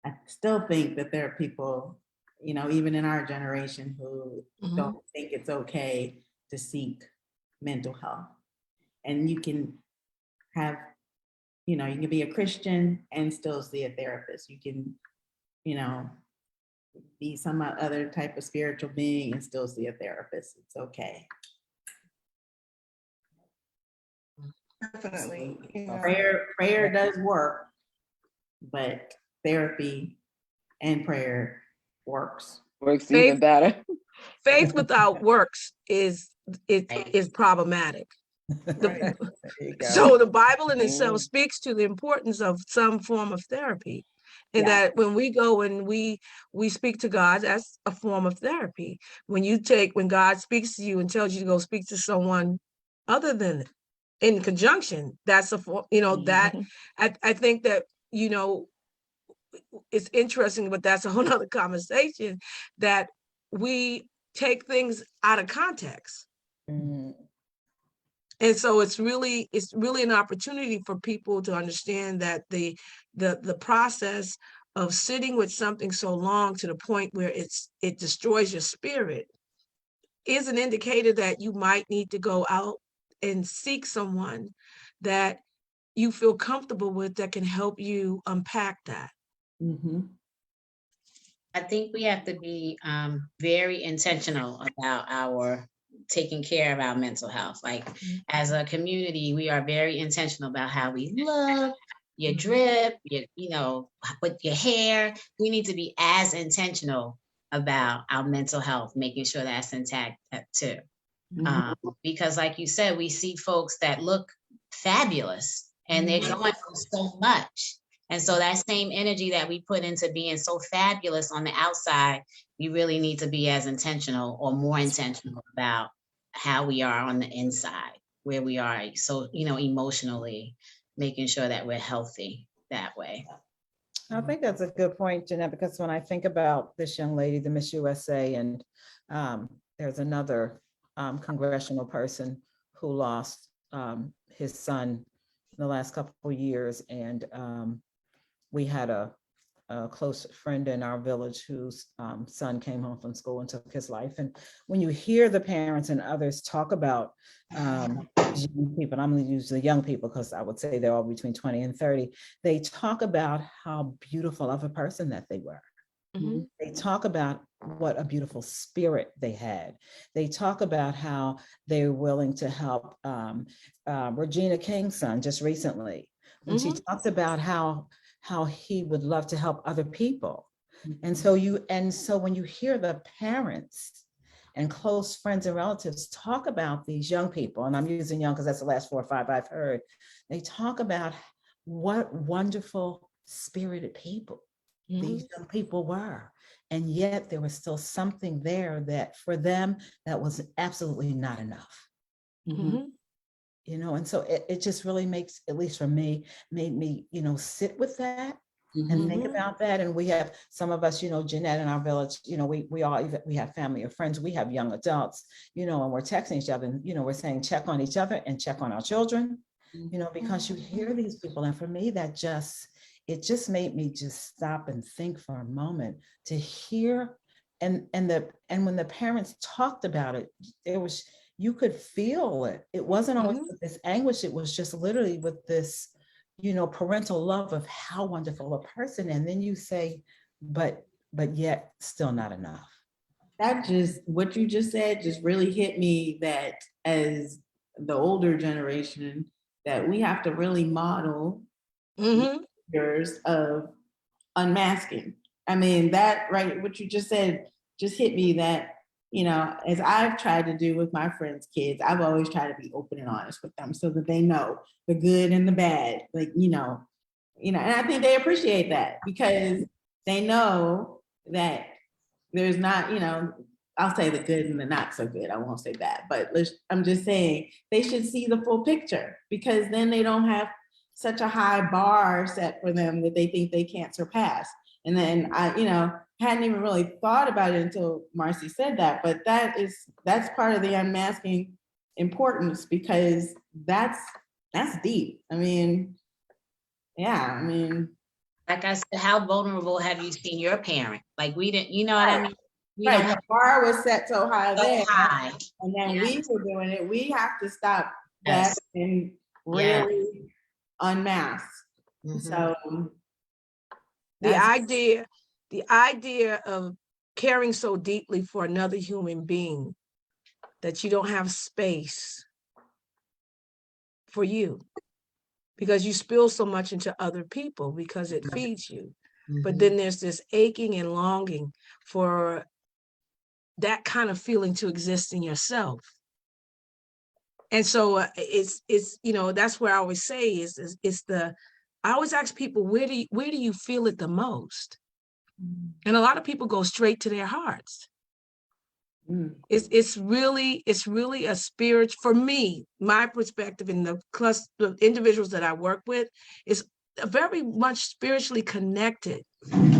I still think that there are people, even in our generation, who don't think it's okay to seek mental health. And you can have, you can be a Christian and still see a therapist. You can, you know, be some other type of spiritual being and still see a therapist. It's okay. Definitely. Prayer does work, but therapy and prayer works. Works even better. Faith without works is problematic. Right. So the Bible in itself Amen. speaks to the importance of some form of therapy. And Yeah. that when we go and we speak to God, that's a form of therapy. When God speaks to you and tells you to go speak to someone other than in conjunction, that's a form, that I think that, it's interesting, but that's a whole nother conversation, that we take things out of context. And so it's really an opportunity for people to understand that the process of sitting with something so long to the point where it destroys your spirit is an indicator that you might need to go out and seek someone that you feel comfortable with that can help you unpack that. Mhm. I think we have to be very intentional about our taking care of our mental health. Like as a community, we are very intentional about how we look, your drip, with your hair. We need to be as intentional about our mental health, making sure that's intact too. Mhm. Because like you said, we see folks that look fabulous and they're going through so much. And so that same energy that we put into being so fabulous on the outside, we really need to be as intentional or more intentional about how we are on the inside, where we are. So, emotionally making sure that we're healthy that way. I think that's a good point, Jeanette, because when I think about this young lady, the Miss USA, and there's another congressional person who lost his son in the last couple of years. And we had a close friend in our village whose son came home from school and took his life. And when you hear the parents and others talk about young people, I'm going to use the young people because I would say they're all between 20 and 30, they talk about how beautiful of a person that they were. Mhm. They talk about what a beautiful spirit they had. They talk about how they were willing to help Regina King's son just recently, when she talked about how he would love to help other people. And so when you hear the parents and close friends and relatives talk about these young people, and I'm using young because that's the last 4 or 5 I've heard, they talk about what wonderful spirited people these young people were. And yet there was still something there that for them, that was absolutely not enough. Mhm. And so it just really makes, at least for me, made me, sit with that and think Mhm. about that. And we have some of us, Jeanette in our village, we have family or friends, we have young adults, and we're texting each other and, we're saying check on each other and check on our children, because you hear these people. And for me, it just made me just stop and think for a moment to hear. And when the parents talked about it, you could feel it. It wasn't always with this anguish. It was just literally with this, parental love of how wonderful a person. And then you say, but yet still not enough. What you just said just really hit me, that as the older generation, that we have to really model years of unmasking. I mean, that, right, what you just said just hit me, that, as I've tried to do with my friends' kids, I've always tried to be open and honest with them so that they know the good and the bad, like, and I think they appreciate that because they know that there's not, I'll say the good and the not so good. I won't say that, but I'm just saying they should see the full picture, because then they don't have such a high bar set for them that they think they can't surpass. And then I, hadn't even really thought about it until Marcy said that, but that's part of the unmasking importance, because that's deep. I mean, yeah, I mean, Like I said, how vulnerable have you seen your parent? Like we didn't, you know what I mean? We right, don't the have bar was set so high so there, high. and then we Yes. were doing it. We have to stop that Yes. and Yes. really unmask. Mhm. So The that's idea of caring so deeply for another human being that you don't have space for you, because you spill so much into other people because it feeds you. But then there's this aching and longing for that kind of feeling to exist in yourself. And so it's that's where I always say I always ask people, where do you feel it the most? And a lot of people go straight to their hearts. It's really a spirit, for me, my perspective in the individuals that I work with is very much spiritually connected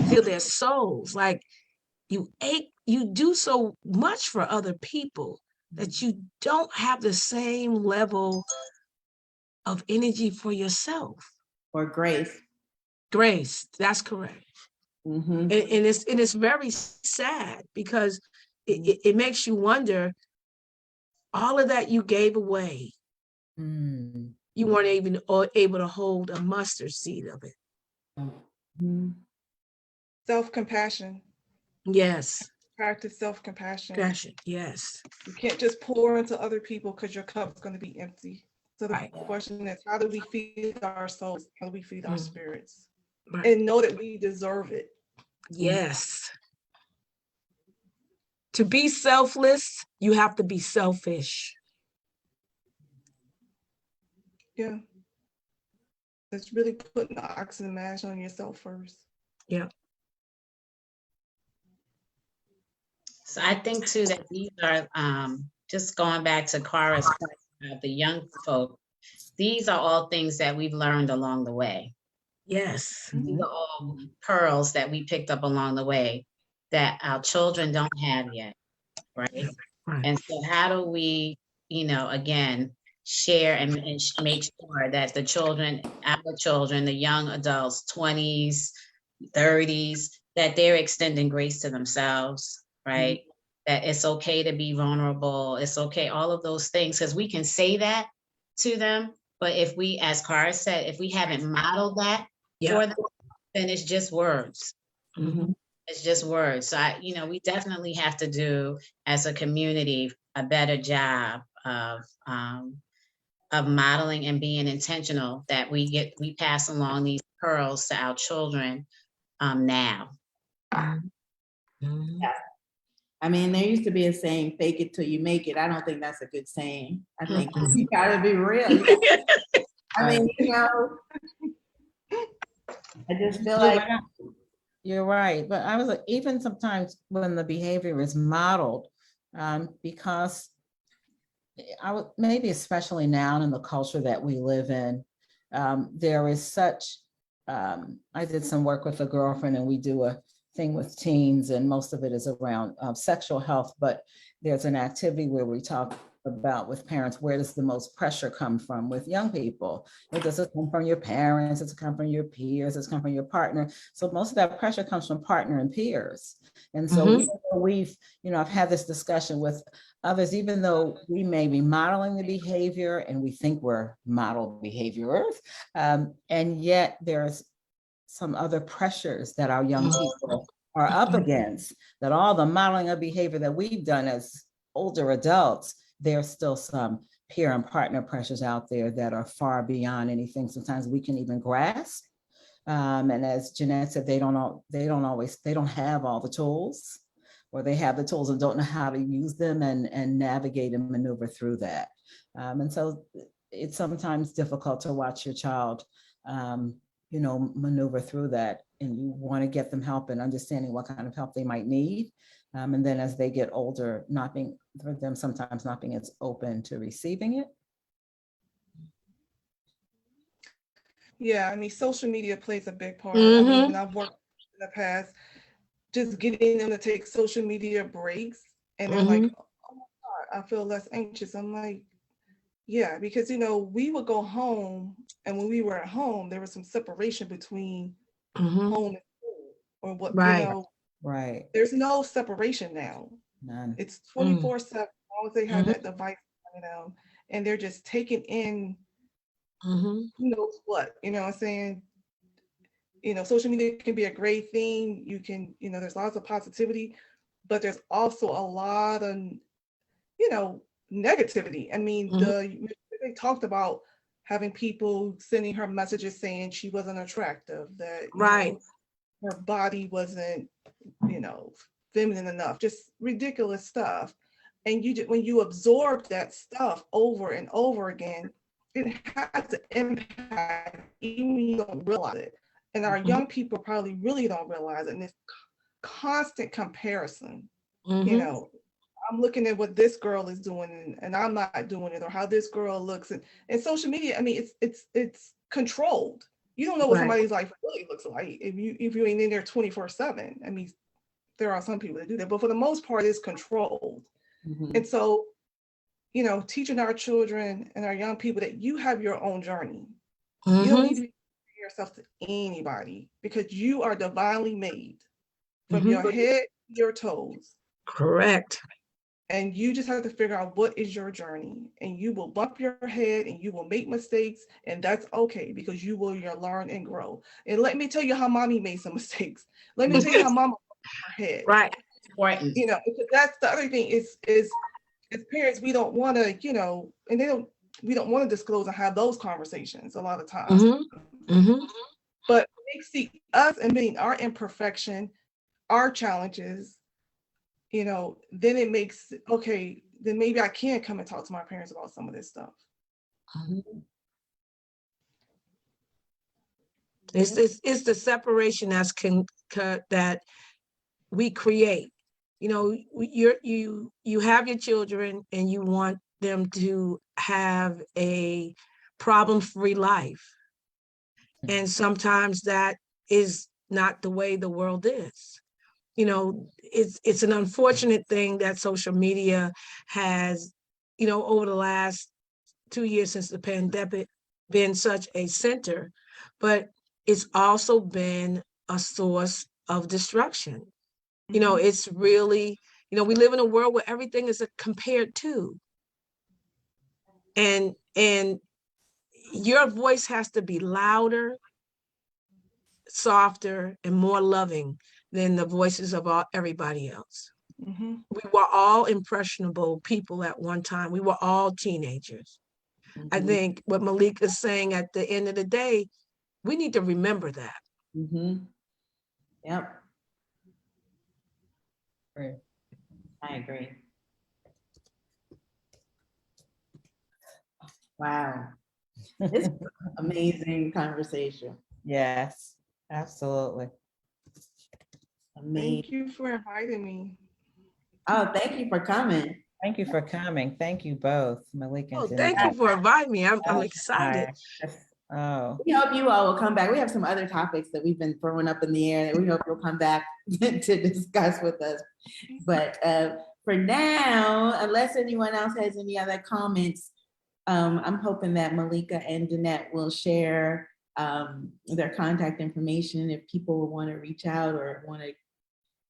to their souls. Like you do so much for other people that you don't have the same level of energy for yourself. or grace. Grace, that's correct. Mhm. And it's very sad because it makes you wonder, all of that you gave away, Mm. you weren't even able to hold a mustard seed of it. Mhm. Self-compassion. Yes, Practice self-compassion. passion. Yes, You can't just pour into other people because your cup's going to be empty. So the right, question is, how do we feed our souls? How do we feed our spirits? right. And know that we deserve it. Yes. To be selfless, you have to be selfish. Yeah. It's really putting the oxygen mask on yourself first. Yeah. So I think too that these are just going back to Cara's point about the young folk. These are all things that we've learned along the way. Yes. These are all pearls that we picked up along the way that our children don't have yet, right? Right. And so how do we, again, share and make sure that the children, our children, the young adults, 20s, 30s, that they're extending grace to themselves, right? That it's okay to be vulnerable. It's okay, all of those things, because we can say that to them. But if we, as Cara said, if we haven't modeled that for them, then it's just words. Mhm. It's just words. So we definitely have to do as a community a better job of modeling and being intentional that we pass along these pearls to our children now. Mhm. Yeah. I mean, there used to be a saying, fake it till you make it. I don't think that's a good saying. I think you gotta be real. I mean, I just feel like You're right, but I was like, even sometimes when the behavior is modeled, because I would, maybe especially now in the culture that we live in, there is such, I did some work with a girlfriend and we do a thing with teens and most of it is around sexual health, but there's an activity where we talk about with parents, where does the most pressure come from with young people? Does it come from your parents? Does it come from your peers? Does it come from your partner? So most of that pressure comes from partner and peers. And so even though we've, I've had this discussion with others, even though we may be modeling the behavior and we think we're model behaviorers, and yet there's some other pressures that our young people are up against, that all the modeling of behavior that we've done as older adults, there's still some peer and partner pressures out there that are far beyond anything sometimes we can even grasp. And as Jeanette said, they don't have all the tools, or they have the tools and don't know how to use them and navigate and maneuver through that. And so it's sometimes difficult to watch your child, maneuver through that, and you want to get them help and understanding what kind of help they might need. And then as they get older, sometimes not being as open to receiving it. Yeah, I mean, social media plays a big part. I mean, when I've worked in the past, just getting them to take social media breaks, and they're like, oh my God, I feel less anxious. I'm like, yeah, because we would go home, and when we were at home, there was some separation between home and school, or what, Right. there's no separation now. None. It's 24/7, as long as they have that device, and they're just taking in who knows what, what I'm saying? Social media can be a great thing. You can, there's lots of positivity, but there's also a lot of, negativity. I mean, they talked about having people sending her messages saying she wasn't attractive, that her body wasn't, feminine enough, just ridiculous stuff. And when you absorb that stuff over and over again, it has an impact, even when you don't realize it. And our young people probably really don't realize it. And this constant comparison, I'm looking at what this girl is doing and I'm not doing it, or how this girl looks. And social media, I mean, it's controlled. You don't know what somebody's life really looks like if you ain't in there 24/7. I mean, there are some people that do that, but for the most part, it's controlled. And so, teaching our children and our young people that you have your own journey. You don't need to be your yourself to anybody because you are divinely made from Mhm. your head to your toes. Correct. And you just have to figure out what is your journey. And you will bump your head and you will make mistakes. And that's okay because you will learn and grow. And let me tell you how mommy made some mistakes. Let me tell you how mama bumped her head. Right. Important. You know, because that's the other thing is as parents, we don't want to, you know, and we don't want to disclose and have those conversations a lot of times. Mm-hmm. Mm-hmm. But they see us and being our imperfection, our challenges, you know, then it makes, okay, then maybe I can come and talk to my parents about some of this stuff. It's the separation that we create. You know, you have your children and you want them to have a problem-free life. And sometimes that is not the way the world is. You know, it's an unfortunate thing that social media has, you know, over the last 2 years since the pandemic been such a center, but it's also been a source of destruction. You know, it's really, you know, we live in a world where everything is compared to, and your voice has to be louder, softer, and more loving than the voices of everybody else. Mm-hmm. We were all impressionable people at one time. We were all teenagers. I think what Malik is saying at the end of the day, we need to remember that. Yep, Right. I agree. Wow, this is an amazing conversation. Yes, absolutely. Amazing. Thank you for inviting me. Oh, thank you for coming. Thank you for coming. Thank you both, Malik and Oh, thank you Jeanette. for inviting me. I'm Oh, excited. Oh, We hope you all will come back. We have some other topics that we've been throwing up in the air that we hope you'll come back to discuss with us. But for now, unless anyone else has any other comments, I'm hoping that Malika and Danette will share their contact information if people want to reach out or want to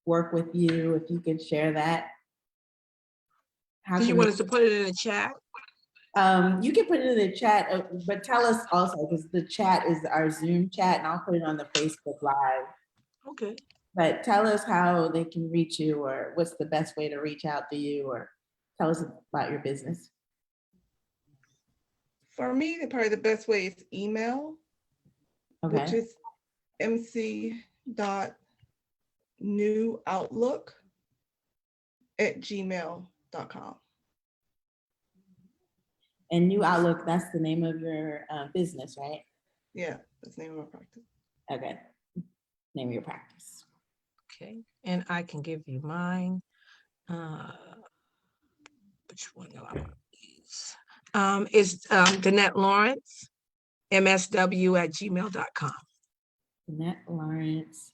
work with you, if you could share that. How Do you can want they- us to put it in the chat? You can put it in the chat, but tell us also, because the chat is our Zoom chat, and I'll put it on the Facebook Live. Okay. But tell us how they can reach you, or what's the best way to reach out to you, or tell us about your business. For me, probably the best way is email, which Okay. is mc.newoutlook@gmail.com. And New Outlook, that's the name of your business, right? Yeah, that's the name of my practice. Okay. Name of your practice. Okay. And I can give you mine. Which one do I want to use? It's Danette Lawrence, msw@gmail.com. Danette Lawrence.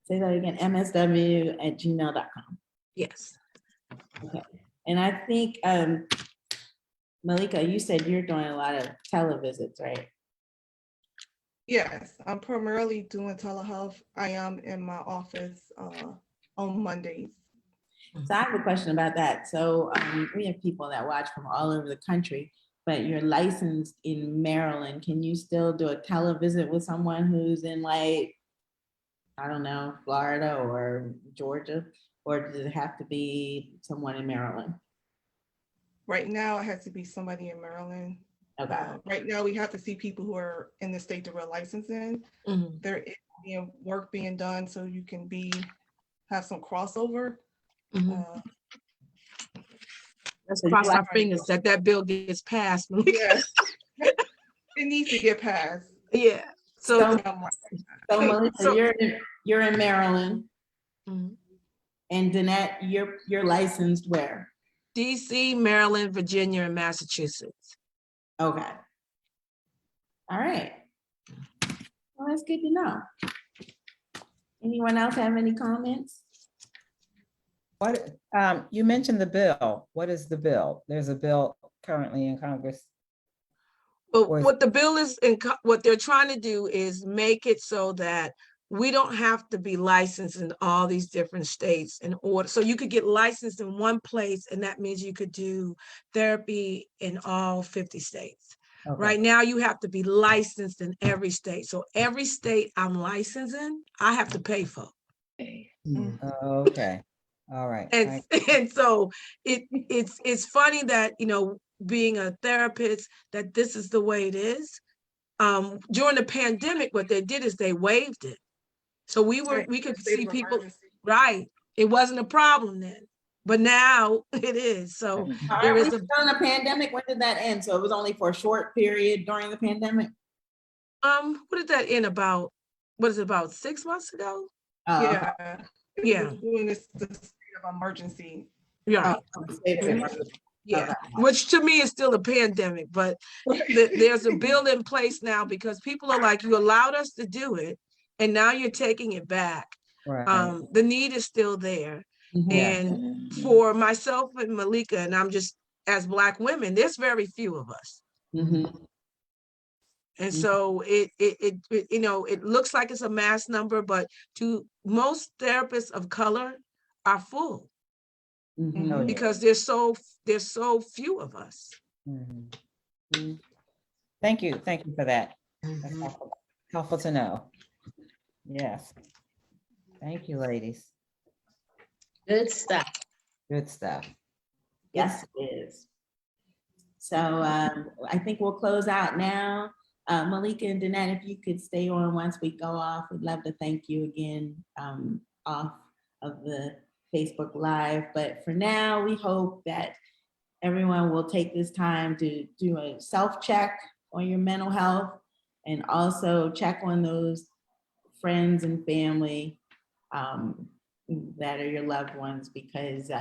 Say that again, msw@gmail.com. Yes. Okay. And I think, Malika, you said you're doing a lot of televisits, right? Yes, I'm primarily doing telehealth. I am in my office on Mondays. So I have a question about that. So we have people that watch from all over the country, but you're licensed in Maryland. Can you still do a televisit with someone who's in, like, I don't know, Florida or Georgia? Or does it have to be someone in Maryland? Right now, it has to be somebody in Maryland. Okay. Right now, we have to see people who are in the state that we're licensed in. Mhm. There is work being done so you can have some crossover. Mhm. Let's So you cross like- our fingers that bill gets passed. Yes, it needs to get passed. Yeah. So, So Melissa, So- you're in Maryland, Mhm. and Danette, you're licensed where? DC, Maryland, Virginia, and Massachusetts. Okay. All right. Well, that's good to know. Anyone else have any comments? what, you mentioned the bill. What is the bill? There's a bill currently in Congress. But Or is- what the bill is, what they're trying to do is make it so that we don't have to be licensed in all these different states in order. So you could get licensed in one place, and that means you could do therapy in all 50 states. Okay. Right now, you have to be licensed in every state. So every state I'm licensed in, I have to pay for. Okay. All right. And, and so it's funny that, you know, being a therapist, that this is the way it is. During the pandemic, what they did is they waived it. So we could State see of people, emergency. right? It wasn't a problem then, but now it is. So there Are we is still a, in a pandemic? When did that end? So it was only for a short period during the pandemic? what did that end about? What is it, about 6 months ago? Yeah. It Yeah. was doing this the state of emergency. Yeah. State of Mhm. emergency. Yeah, Okay. which to me is still a pandemic, but there's a bill in place now because people are like, you allowed us to do it, and now you're taking it back. Right. The need is still there. Mhm. Yeah. And for myself and Malika, and I'm just, as Black women, there's very few of us. Mhm. And so it you know, it looks like it's a mass number, but to most therapists of color are full Mhm. Oh, yeah. because there's so few of us. Mhm. Thank you for that. That's helpful to know. Yes. Thank you, ladies. Good stuff. Good stuff. Yes, it is. So I think we'll close out now. Malika and Danette, if you could stay on once we go off, we'd love to thank you again off of the Facebook Live. But for now, we hope that everyone will take this time to do a self-check on your mental health and also check on those friends and family that are your loved ones, because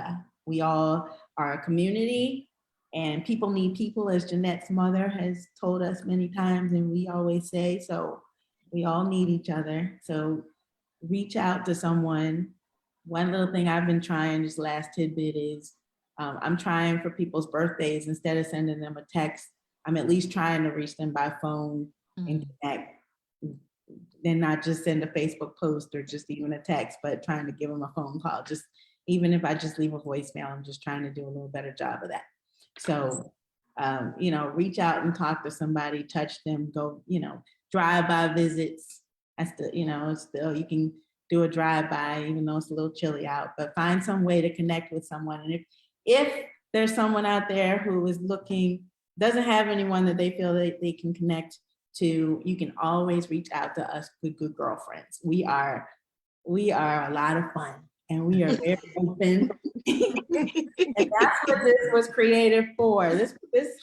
we all are a community and people need people, as Jeanette's mother has told us many times, and we always say, so we all need each other. So reach out to someone. One little thing I've been trying, this last tidbit, is I'm trying for people's birthdays, instead of sending them a text, I'm at least trying to reach them by phone and connect. Then not just send a Facebook post or just even a text, but trying to give them a phone call. Just even if I just leave a voicemail, I'm just trying to do a little better job of that. So, you know, reach out and talk to somebody, touch them, go, you know, drive-by visits. That's the, you know, still you can do a drive-by, even though it's a little chilly out, but find some way to connect with someone. And if there's someone out there who is looking, doesn't have anyone that they feel that they can connect to, you can always reach out to us, good girlfriends. We are a lot of fun, and we are very open. And that's what this was created for. This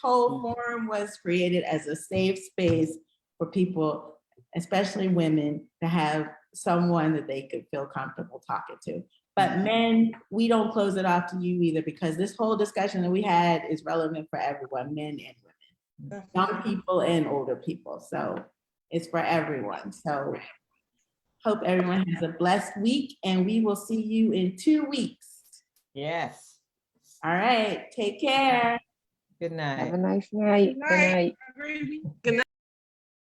whole forum was created as a safe space for people, especially women, to have someone that they could feel comfortable talking to. But men, we don't close it off to you either, because this whole discussion that we had is relevant for everyone, men and women, young people and older people. So it's for everyone. So hope everyone has a blessed week, and we will see you in 2 weeks. Yes. All right, take care. Good night. Have a nice night. Good Good night. night. Agree. Good night.